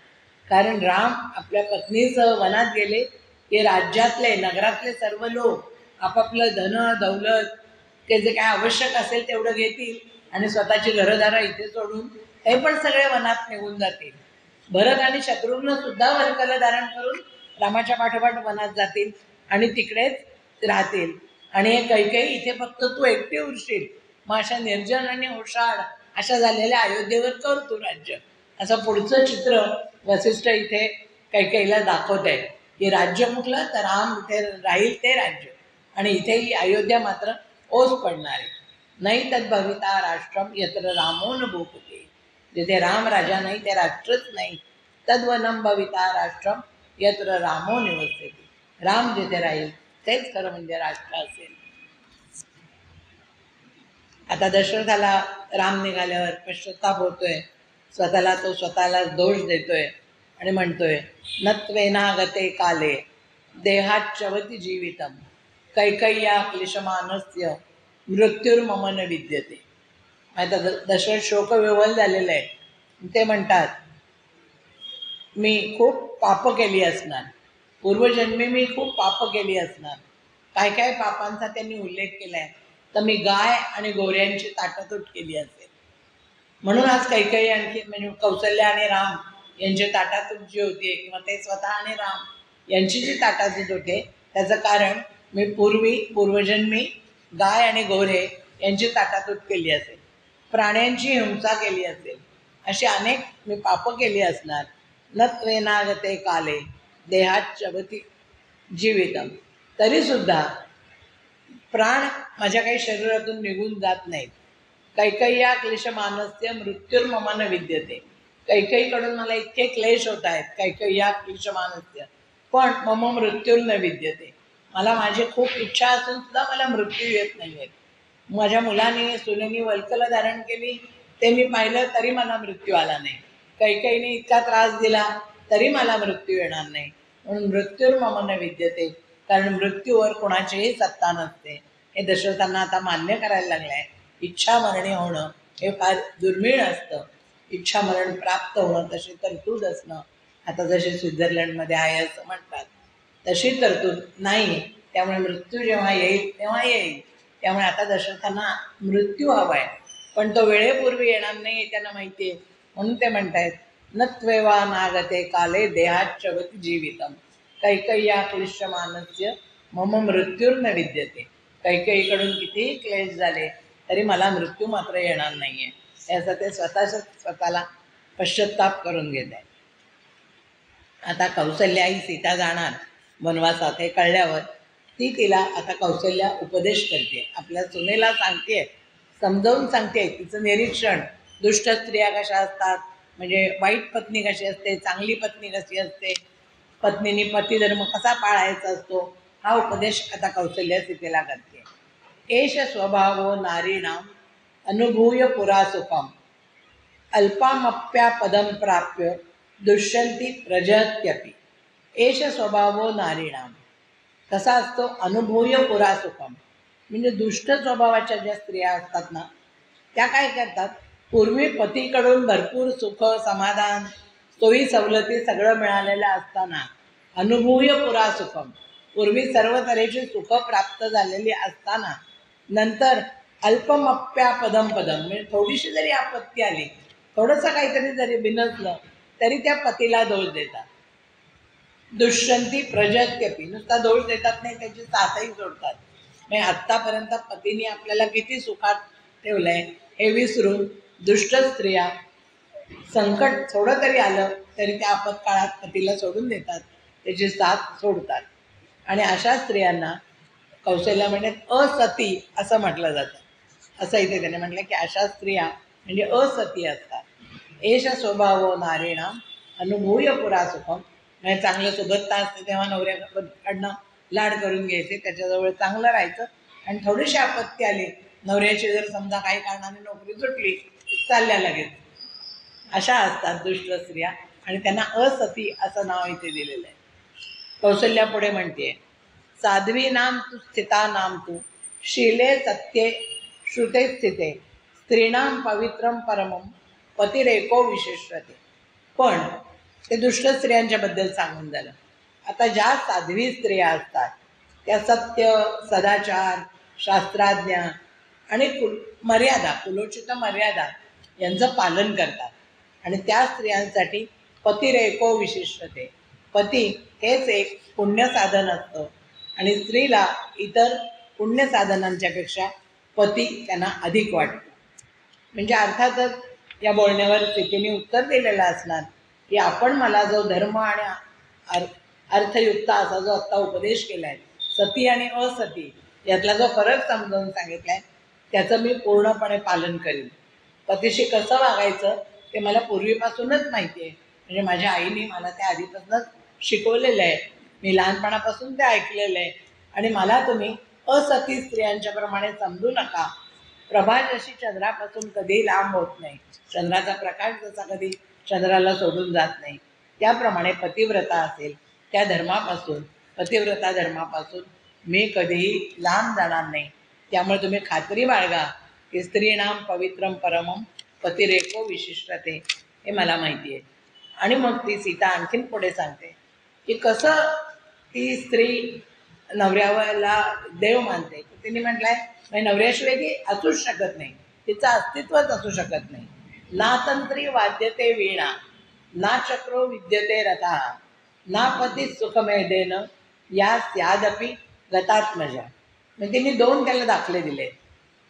कारण राम आपल्या पत्नीसह वनात गेले की राज्यातले नगरातले सर्व लोक आपापलं धन दौलत ते जे काय आवश्यक असेल तेवढं घेतील आणि स्वतःची घरदारं इथे सोडून ते पण सगळे वनात निघून जातील. भरत आणि शत्रुघ्न सुद्धा वल्कल धारण करून रामाच्या पाठोपाठ वनात जातील आणि तिकडेच राहतील. आणि हे कैकेयी इथे फक्त तू एकटी उरशील, मग अशा निर्जन आणि ओशाड अशा झालेल्या अयोध्येवर कर तू राज्य. असं पुढचं चित्र वसिष्ठ इथे कैकेयीला दाखवत आहे की राज्य कुठलं तर राम इथे राहील ते राज्य, आणि इथेही अयोध्या मात्र ओस पडणार आहे. नाही तद भविता राष्ट्रम यत्र रामो न भूपती. जिथे राम राजा नाही ते राष्ट्रच नाही. तद्वनं भविता राष्ट्रम यत्र रामो निवसति. राम जिथे राहील तेच खरं म्हणजे राष्ट्र असेल. आता दशरथाला राम निघाल्यावर पश्चाताप होतोय, स्वतःला दोष देतोय आणि म्हणतोय नत्वेनागते काले देहाच्चवती जीवितम कैकय्या क्लिशमानस्य मृत्युर्मम न विद्यते. आता दशरथ शोकविव्हल झालेलं आहे. ते म्हणतात मी खूप पाप केली असणार, पूर्वजन्मी मी खूप पाप केली असणार. काय काय पापांचा त्यांनी उल्लेख केलाय तर मी गाय आणि गोऱ्यांची ताटातूट केली असेल. म्हणून आज कैकेयी आणखी म्हणजे कौशल्या आणि राम यांची ताटातूट जी होती किंवा ते स्वतः आणि राम यांची जी ताटातूट होते त्याचं कारण मी पूर्वजन्मी गाय आणि गोरे यांची ताटातूट केली असेल, प्राण्यांची हिंसा केली असेल, अशी अनेक मी पापं केली असणार. न त्वेनागते काले देहाच्चवती जीवितम. तरीसुद्धा प्राण माझ्या काही शरीरातून निघून जात नाहीत. कैकय्या क्लिशमानस्य मृत्युर्मम न विद्यते. कैकेयीकडून मला इतके क्लेश होत आहेत, कैकय्या क्लिशमानस्य, पण मम मृत्युर्न विद्यते. मला माझी खूप इच्छा असून सुद्धा मला मृत्यू येत नाही आहेत. माझ्या मुलाने सुनेनी वल्कल धारण केली ते मी पाहिलं तरी मला मृत्यू आला नाही. कैकेयीने इतका त्रास दिला तरी मला मृत्यू येणार नाही. म्हणून मृत्युर्मम न विद्यते. कारण मृत्यूवर कोणाचीही सत्ता नसते. हे दशरथांना आता मान्य करायला लागलं आहे. इच्छा मरणी होणं हे फार दुर्मिळ असतं. इच्छा मरण प्राप्त होणं तशी तरतूद असणं, आता जसे स्वित्झर्लंडमध्ये आहे असं म्हणतात तशी तरतूद नाही. त्यामुळे मृत्यू जेव्हा येईल तेव्हा येईल. त्यामुळे आता दशरथांना मृत्यू हवा आहे, पण तो वेळेपूर्वी येणार नाही हे त्यांना माहिती आहे. म्हणून ते म्हणतायत न त्वेवा नागते काले देहाच्चवती जीवितम कैकय्या क्लिश्यमानस्य मम मृत्युर्न विद्यते. कैकेयीकडून कितीही क्लेश झाले तरी मला मृत्यू मात्र येणार नाहीये, याचा ते स्वतःला पश्चाताप करून घेत आहे. आता कौसल्या ही सीता जाणार वनवासात हे कळल्यावर तिला आता कौसल्या उपदेश करते, आपल्या सुनेला सांगते, समजावून सांगते तिचं निरीक्षण. दुष्ट स्त्रिया कशा असतात, म्हणजे वाईट पत्नी कशी असते, चांगली पत्नी कशी असते, पत्नीने पतिधर्म कसा पाळायचा असतो, हा उपदेश आता कौसल्या सीतेला करते. एष स्वभावो नारीणाम अनुभूय पुरा सुखम अल्पामप्या पदम प्राप्य दुष्यंती प्रजत्यपि. एष स्वभावो नारीणाम. कसा असतो? अनुभूय पुरा सुखम. म्हणजे दुष्ट स्वभावाच्या ज्या स्त्रिया असतात ना त्या काय करतात, पूर्वी पतीकडून भरपूर सुख समाधान सोयी सवलती सगळं मिळालेलं असताना अनुभूय पुरा सुखम, पूर्वी सर्व तऱ्हेची सुख प्राप्त झालेली असताना नंतर अल्पमप्या पदम म्हणजे थोडीशी जरी आपत्ती आली, थोडंसं काहीतरी जरी बिनसलं तरी त्या पतीला दोष देतात. दुष्यंती प्रजत्यपी, नुसता दोष देतात नाही, त्याची साथही जोडतात. म्हणजे आत्तापर्यंत पतीने आपल्याला किती सुखात ठेवलंय हे विसरून दुष्ट स्त्रिया संकट थोडं तरी आलं तरी त्या आपत्काळात पतीला सोडून देतात, त्याची साथ सोडतात. आणि अशा स्त्रियांना कौशल्या म्हणत असती असं म्हटलं जातं. असं इथे त्याने म्हटलं की अशा स्त्रिया म्हणजे असती असतात. एष स्वभाव नारीणाम अनुभूय पुरा सुखम. म्हणजे चांगलं सुबत्ता असते तेव्हा नवऱ्याकडनं लाड करून घ्यायचे, त्याच्याजवळ चांगलं राहायचं. आणि थोडीशी आपत्ती आली, नवऱ्याची जर समजा काही कारणाने नोकरी सुटली, चालल्या लगेच. अशा असतात दुष्ट स्त्रिया आणि त्यांना असती असं नाव इथे दिलेलं आहे. कौशल्या पुढे म्हणते, साध्वी नाम तू स्थिता नाम तू शीले सत्ये श्रुते स्थिते स्त्रीणाम पवित्रम परमम पतिरेको विशेषते. पण ते दुष्ट स्त्रियांच्या बद्दल सांगून झालं. आता ज्या साध्वी स्त्रिया असतात त्या सत्य, सदाचार, शास्त्राज्ञा आणि मर्यादा, कुलोचित मर्यादा यांचं पालन करतात. आणि त्या स्त्रियांसाठी पतिरेको विशिष्टते, पती हेच एक पुण्यसाधन असतं. आणि स्त्रीला इतर पुण्यसाधनांच्या पेक्षा पती त्यांना अधिक वाटतो. म्हणजे अर्थातच या बोलण्यावर सीतेने उत्तर दिलेलं असणार की आपण मला जो धर्म आणि अर्थयुक्त असा जो आत्ता उपदेश केला आहे, सती आणि असती यातला जो फरक समजावून सांगितला आहे, त्याचं मी पूर्णपणे पालन करीन. पतीशी कसं वागायचं ते मला पूर्वीपासूनच माहिती आहे. म्हणजे माझ्या आईने मला त्या आधीपासूनच शिकवलेलं आहे, मी लहानपणापासून ते ऐकलेलं आहे. आणि मला तुम्ही असती स्त्रियांच्या प्रमाणे समजू नका. प्रभा जशी चंद्रापासून कधी लांब होत नाही, चंद्राचा प्रकाश जसा कधी चंद्राला सोडून जात नाही, त्याप्रमाणे पतिव्रता असेल त्या धर्मापासून, पतिव्रता धर्मापासून मी कधीही लांब जाणार नाही. त्यामुळे तुम्ही खात्री बाळगा की स्त्रीणाम पवित्रम परमम पतिरेको विशिष्टते, हे मला माहिती आहे. आणि मग ती सीता आणखीन पुढे सांगते की कसं ती स्त्री नवऱ्याला देव मानते. तिने म्हटलंय नवऱ्याशिवाय ती असूच शकत नाही, तिचं अस्तित्वच असू शकत नाही. ना तंत्री वाद्यते वीणा ना चक्रो विद्यते रथा ना पती सुखमेदेन या स्यादपि गतात्मजा. म्हणजे तिने दोन त्याला दाखले दिले.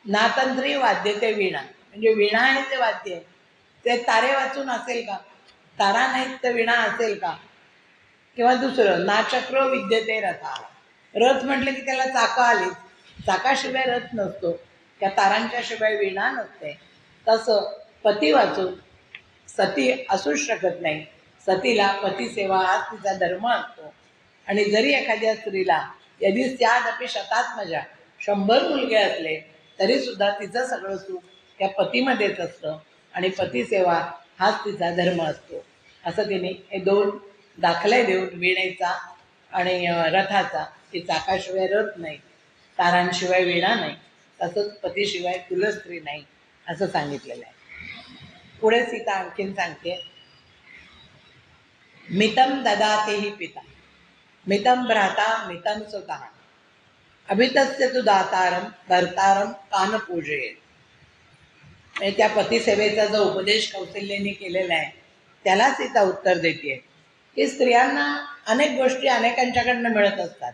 नातंत्री वाद्यते वीणा, म्हणजे वीणा आहे ते वाद्य, ते तारे वाचून असेल का? तारा नाहीत तर वीणा असेल का? किंवा दुसरं नाचक्र विद्यते रथा, रथ म्हटलं की त्याला चाकं आली, चाकाशिवाय रथ नसतो, त्या तारांच्या शिवाय वीणा नसते. तसं पती वाचून सती असूच शकत नाही. सतीला पतिसेवा हा तिचा धर्म असतो. आणि जरी एखाद्या स्त्रीला यदि स्यादपि शतात्मजा 100 मुलगे असले तरी सुद्धा तिचं सगळं सुख त्या पतीमध्येच असतं आणि पतिसेवा हाच तिचा धर्म असतो. असं तिने हे दोन दाखले देऊन वीणेचा आणि रथाचा, की चाकाशिवाय रथ नाही, तारांशिवाय वीणा नाही, तसंच पतीशिवाय कुलस्त्री नाही, असं सांगितलेलं आहे. पुढे सीता आणखीन सांगते, मितम ददाते ही पिता मितम भ्राता मितम सुतः अभितस्य तू दातारम भरतारम कान पूजयेत. म्हणजे त्या पतिसेवेचा जो उपदेश कौशल्याने केलेला आहे त्याला सीता उत्तर देते की स्त्रियांना अनेक गोष्टी अनेकांच्याकडनं मिळत असतात.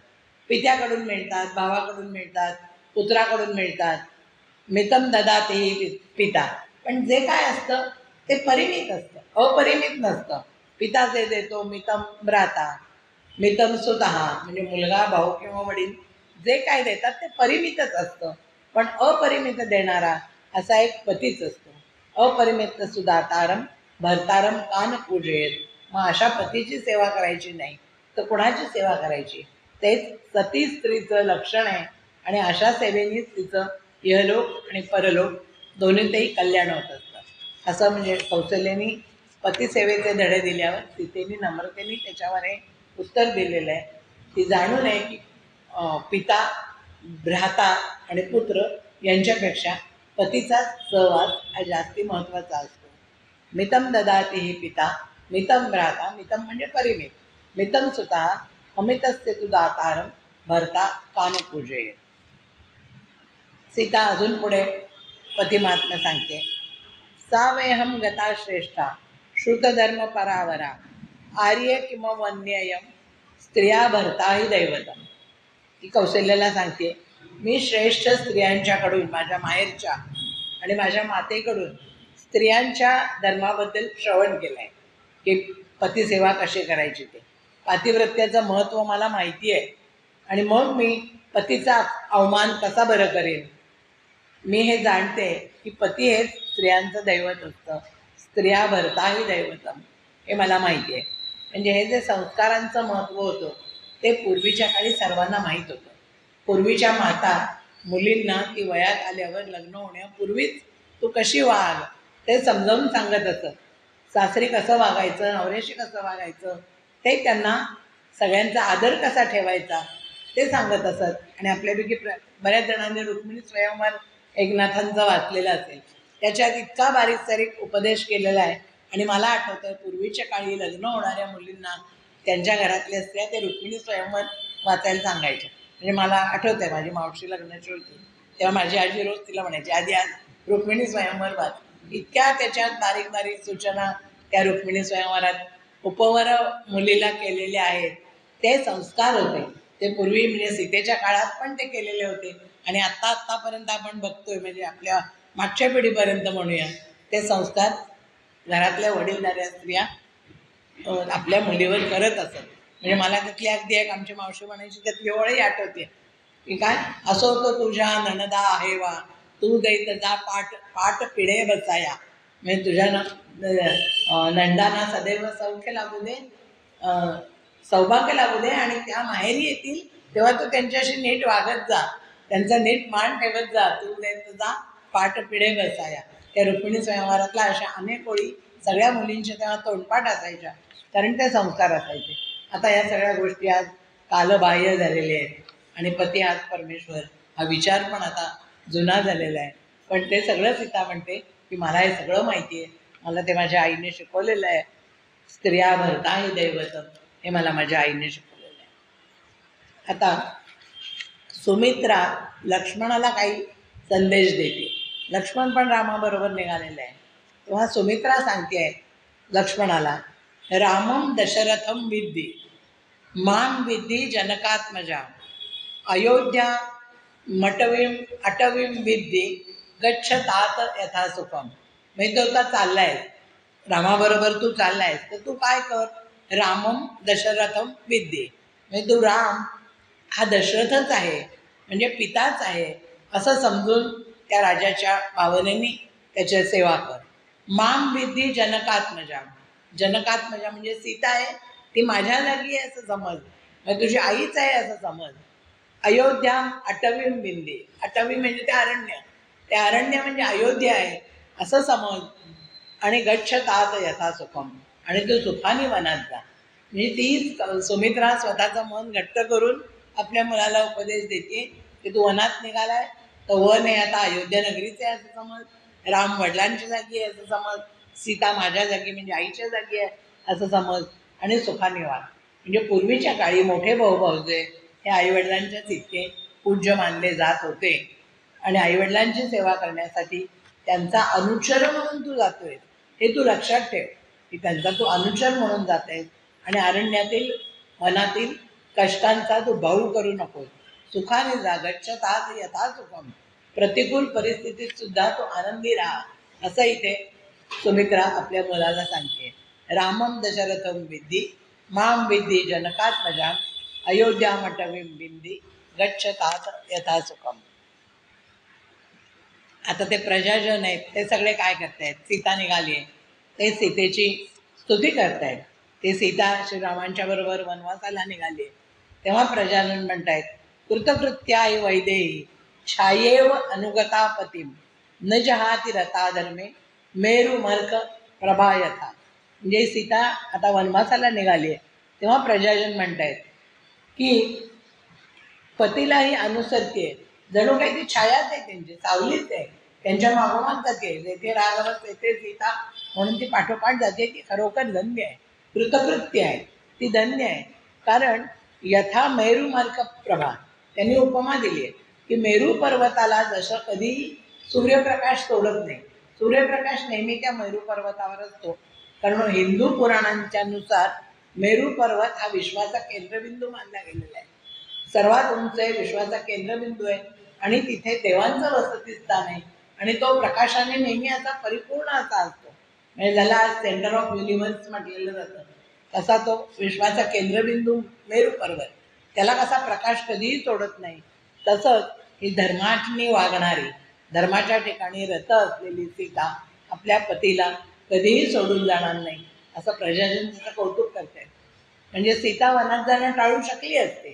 पित्याकडून मिळतात, भावाकडून मिळतात, पुत्राकडून मिळतात. मितम ददाते ही पिता, पण जे काय असतं ते परिमित असतं, अपरिमित नसतं. पिता जे देतो, मितम भ्राता मितम सुतः, म्हणजे मुलगा, भाऊ किंवा वडील जे काय देतात ते परिमितच असतं. पण अपरिमित देणारा असा एक पतीच असतो. अपरिमित सुदातारम भरतारम कान पूजयेत. मग अशा पतीची सेवा करायची नाही तर कुणाची सेवा करायची? तेच सती स्त्रीचं लक्षण आहे. आणि अशा सेवेनीच तिचं इहलोक आणि परलोक दोन्हीतही कल्याण होत असतं. असं म्हणजे कौशल्यानी पतिसेवेचे धडे दिल्यावर सीतेने नम्रतेने त्याच्यावर हे उत्तर दिलेलं आहे. ती जाणून आहे की पिता, भ्राता आणि पुत्र यांच्यापेक्षा पतीचा सहवास हा जास्ती महत्त्वाचा असतो. मितम ददाती ही पिता मितम भ्राता, मितम म्हणजे परिमित, मितम सुतः अमितस्य तू दातारम भरता कान पूजये. सीता अजून पुढे पतिमात्म्य सांगते, सावेहम गता श्रेष्ठा श्रुतधर्म परावरा आर्य किम वन्ययम स्त्रिया भर्ताहि दैवतम. ती कौशल्याला सांगते, मी श्रेष्ठ स्त्रियांच्याकडून, माझ्या माहेरच्या आणि माझ्या मातेकडून स्त्रियांच्या धर्माबद्दल श्रवण केलं आहे की पतिसेवा कशी करायची ते. पातिव्रत्याचं महत्त्व मला माहिती आहे आणि मग मी पतीचा अवमान कसा बरं करेन. मी हे जाणते की पती हे स्त्रियांचं दैवत असतं. स्त्रिया भर्ताहि दैवतम हे मला माहिती आहे. म्हणजे हे जे संस्कारांचं महत्त्व होतं ते पूर्वीच्या काळी सर्वांना माहीत होतं. पूर्वीच्या माता मुलींना ती वयात आल्यावर लग्न होण्यापूर्वीच तू कशी वाग ते समजावून सांगत असत. सासरी कसं वागायचं, नवऱ्याशी कसं वागायचं, ते त्यांना सगळ्यांचा आदर कसा ठेवायचा ते सांगत असत. आणि आपल्यापैकी बऱ्याच जणांनी रुक्मिणी स्वयंवर एकनाथांचा वाचलेला असेल. त्याच्यात इतका बारीक सारीक उपदेश केलेला आहे. आणि मला आठवतं पूर्वीच्या काळी लग्न होणाऱ्या मुलींना त्यांच्या घरातल्या स्त्रिया ते रुक्मिणी स्वयंवर वाचायला सांगायच्या. म्हणजे मला आठवतं आहे माझी मावशी लग्नाची होती तेव्हा माझी आजी रोज तिला म्हणायची, आधी आज रुक्मिणी स्वयंवर वाच. इतक्या त्याच्यात बारीक बारीक सूचना त्या रुक्मिणी स्वयंवरात उपवर मुलीला केलेले आहेत. ते संस्कार होते. ते पूर्वी म्हणजे सीतेच्या काळात पण ते केलेले होते आणि आत्तापर्यंत आपण बघतोय, म्हणजे आपल्या मागच्या पिढीपर्यंत म्हणूया, ते संस्कार घरातल्या वडीलधाऱ्या स्त्रिया आपल्या मुलीवर करत असत. म्हणजे मला त्यातली अगदी एक आमची मावशी म्हणायची त्यातली ओळही आठवते की काय, असं होतं तुझ्या नणदा आहे वा, तू दैत जा पाठ पिढे बसाया. म्हणजे तुझ्या नंदांना सदैव सौख्य लागू दे, सौभाग्य लागू दे आणि त्या माहेरी येतील तेव्हा तू त्यांच्याशी नीट वागत जा, त्यांचा नीट मान ठेवत जा. तू दैत जा पाठ पिढे बसाया. त्या रुक्मिणी स्वयंवरातला अशा अनेक ओळी सगळ्या मुलींच्या तेव्हा तोंडपाठ असायच्या, कारण ते संस्कार असायचे. आता या सगळ्या गोष्टी आज कालबाह्य झालेल्या आहेत आणि पती आज परमेश्वर हा विचार पण आता जुना झालेला आहे. पण ते सगळं सीता म्हणते की मला हे सगळं माहिती आहे, मला ते माझ्या आईने शिकवलेलं आहे. स्त्रिया भर्ताहि दैवतम हे मला माझ्या आईने शिकवलेलं आहे. आता सुमित्रा लक्ष्मणाला काही संदेश देते. लक्ष्मण पण रामाबरोबर निघालेला आहे. तेव्हा सुमित्रा सांगते आहे लक्ष्मणाला, रामम दशरथम विद्धी माम विद्धी जनकात्मजा अयोध्या अटवीम विद्धी गच्छ तात यथा सुखम. म्हणजे तो आता चाललाय रामाबरोबर, तू चाललायस तर तू काय कर, रामम दशरथम विद्धी. म्हणजे तू राम हा दशरथच आहे, म्हणजे पिताच आहे असं समजून त्या राजाच्या भावनेनी त्याची सेवा कर. माम विद्धी जनकात्मजा. जनकात्मजा म्हणजे सीता आहे ती माझ्या जागी आहे असं समज, म्हणजे तुझी आईच आहे असं समज. अयोध्या अटवीम विंदी. अटवी म्हणजे ते अरण्य, ते अरण्य म्हणजे अयोध्या आहे असं समज. आणि गच्छ तात यथा सुखम. आणि तू सुखाने वनात जा. म्हणजे ती सुमित्रा स्वतःचं मन घट्ट करून आपल्या मुलाला उपदेश देते की तू वनात निघालाय तर वन आहे आता अयोध्या नगरीच आहे असं समज. राम वडिलांच्या जागी आहे असं समज. सीता माझ्या जागी म्हणजे आईच्या जागी आहे असं समज आणि सुखाने वाढ. म्हणजे पूर्वीच्या काळी मोठे भाऊभाऊजे हे आईवडिलांच्याच इतके पूज्य मानले जात होते आणि आईवडिलांची सेवा करण्यासाठी त्यांचा अनुचर म्हणून तू जातोय हे तू लक्षात ठेव की त्यांचा तू अनुचर म्हणून जातेस. आणि अरण्यातील वनातील कष्टांचा तू भाऊ करू नकोस. सुखाने जा. गच्छ तात यथा सुखम. प्रतिकूल परिस्थितीत सुद्धा तू आनंदी राहा असं इथे सुमित्रा आपल्या मुलाला सांगते. रामम दशरथम विद्धी माम विद्धी जनकात्मजा अयोध्यामटवीम विंदी गच्छ तात यथा सुखम. आता ते प्रजाजन आहेत ते सगळे काय करतायत, सीता निघाली आहे ते सीतेची स्तुती करतायत. ते सीता श्रीरामांच्या बरोबर वनवासाला निघाली आहे तेव्हा प्रजाजन म्हणतायत, कृतकृत्याय वैदेही छायेव अनुगता पतिम न जहाती रथा धर्मे मेरू मर्क प्रभायथा. म्हणजे सीता आता वनवासाला निघाली आहे तेव्हा प्रजाजन म्हणतायत की पतीलाही अनुसरते, जणू काही ती छायाच आहे त्यांची, सावलीच आहे, त्यांच्या मागोमाग जाते. जेथे राघव तेथे सीता म्हणून ती पाठोपाठ जाते. ती खरोखर धन्य आहे, कृतकृत्य आहे, ती धन्य आहे. कारण यथा मेरू मार्क प्रभा त्यांनी उपमा दिली आहे की मेरू पर्वताला जसं कधी सूर्यप्रकाश तोडत नाही, सूर्यप्रकाश नेहमी त्या मेरू पर्वतावर असतो. कारण हिंदू पुराणांच्या नुसार मेरू पर्वत हा विश्वाचा केंद्रबिंदू मानला गेलेला आहे. सर्वात उंच आहे, विश्वाचा केंद्रबिंदू आहे आणि तिथे देवांचं वसतिस्थान आहे आणि तो प्रकाशाने नेहमी असा परिपूर्ण असा असतो. म्हणजे ज्याला आज सेंटर ऑफ युनिव्हर्स म्हटलेलं जातं, तसा तो विश्वाचा केंद्रबिंदू मेरू पर्वत, त्याला कसा प्रकाश कधीही सोडत नाही, तसंच ही धर्माटनी वागणारी, धर्माच्या ठिकाणी रत असलेली सीता आपल्या पतीला कधीही सोडून जाणार नाही असं प्रजाजन तिचं कौतुक करते. म्हणजे सीता वनात जाणं टाळू शकली असते,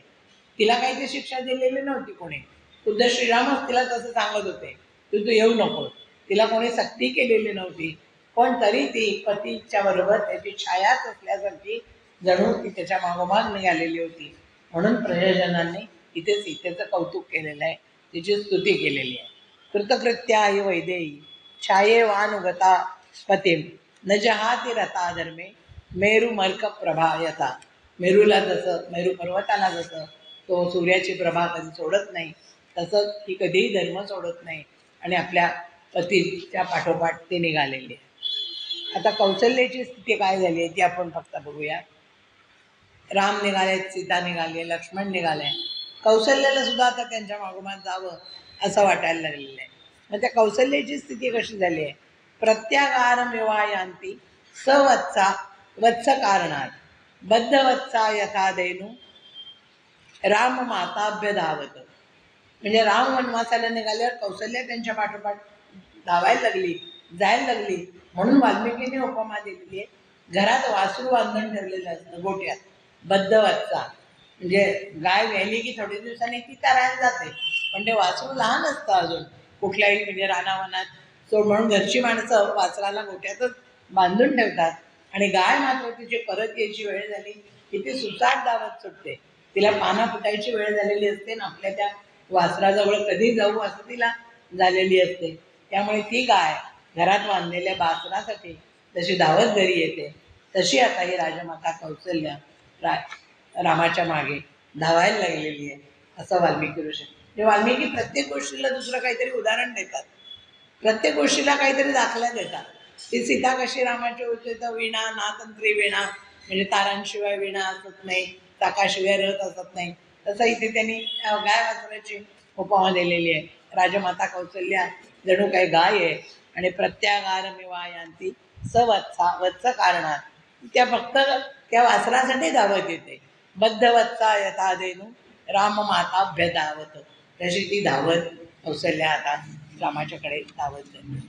तिला काही ती शिक्षा दिलेली नव्हती कोणी. खुद्द श्रीरामच तिला तसं सांगत होते, तू येऊ नको, तिला कोणी सक्ती केलेली नव्हती. पण तरी ती पतीच्या बरोबर त्याची छायाच असल्यासारखी जणू ती त्याच्या मागोमाग निघालेली होती. म्हणून प्रयोजनांनी इथे सीतेचं कौतुक केलेलं आहे, तिची स्तुती केलेली आहे. कृतकृत्या आई वैदेही छायेवानुगता पतिम न जहाती रता धर्मे मेरू मर्क प्रभा यथा. मेरूला जसं, मेरू पर्वताला जसं तो सूर्याची प्रभा कधी सोडत नाही, तसंच ही कधीही धर्म सोडत नाही आणि आपल्या पतीच्या पाठोपाठ ती निघालेली आहे. आता कौशल्याची स्थिती काय झाली आहे ती आपण फक्त बघूया. राम निघाले, सीता निघाले, लक्ष्मण निघाले, कौशल्याला सुद्धा आता त्यांच्या मागोमाग जावं असं वाटायला लागलेलं आहे. मग त्या कौशल्याची स्थिती कशी झाली आहे. प्रत्यागार मिवायांती सवत्सा वत्स कारणात बद्धवत्सा यथा देनू राम माताभ्य धावत. म्हणजे राम वनवासाला निघाल्यावर कौशल्या त्यांच्या पाठोपाठ धावायला लागली, जायला लागली. म्हणून वाल्मिकीने उपमा दिलेली आहे, घरात वासरू बांधून ठेवलेलं असतं गोट्यात, बद्धवत्सा. म्हणजे गाय व्यायली की थोड्या दिवसांनी ती चरायला जाते, पण ते वासरू लहान असतं अजून कुठल्याही म्हणजे रानावनात. सो म्हणून घरची माणसं वासराला गोट्यातच बांधून ठेवतात आणि गाय मात्र तिची परत यायची वेळ झाली की ती सुसाट धावत सुटते. तिला पानं फुटायची वेळ झालेली असते ना, आपल्या त्या वासराजवळ कधी जाऊ असं तिला झालेली असते. त्यामुळे ती गाय घरात बांधलेल्या वासरासाठी जशी धावत घरी येते, तशी आता ही राजमाता कौशल्या रामाच्या मागे धावायला लागलेली आहे असं वाल्मिकी ऋषी. म्हणजे वाल्मिकी प्रत्येक गोष्टीला दुसरं काहीतरी उदाहरण देतात, प्रत्येक गोष्टीला काहीतरी दाखला देतात. ती सीता कशी रामाची होते तर वीणा नातंत्री वीणा, म्हणजे तारांशिवाय वीणा असत नाही, चाकाशिवाय रथ असत नाही, तसं इथे त्यांनी गाय वासराची उपमा दिलेली आहे. राजमाता कौशल्या जणू काही गाय आहे आणि प्रत्यागार मिवायांती सवत्सा वत्स कारणात त्या फक्त त्या वासरासाठी धावत येते. बद्धवत्सा यथा धेनू राम माताभ्य धावत, तशी ती धावत कौशल्या आता रामाच्याकडे धावत जाते.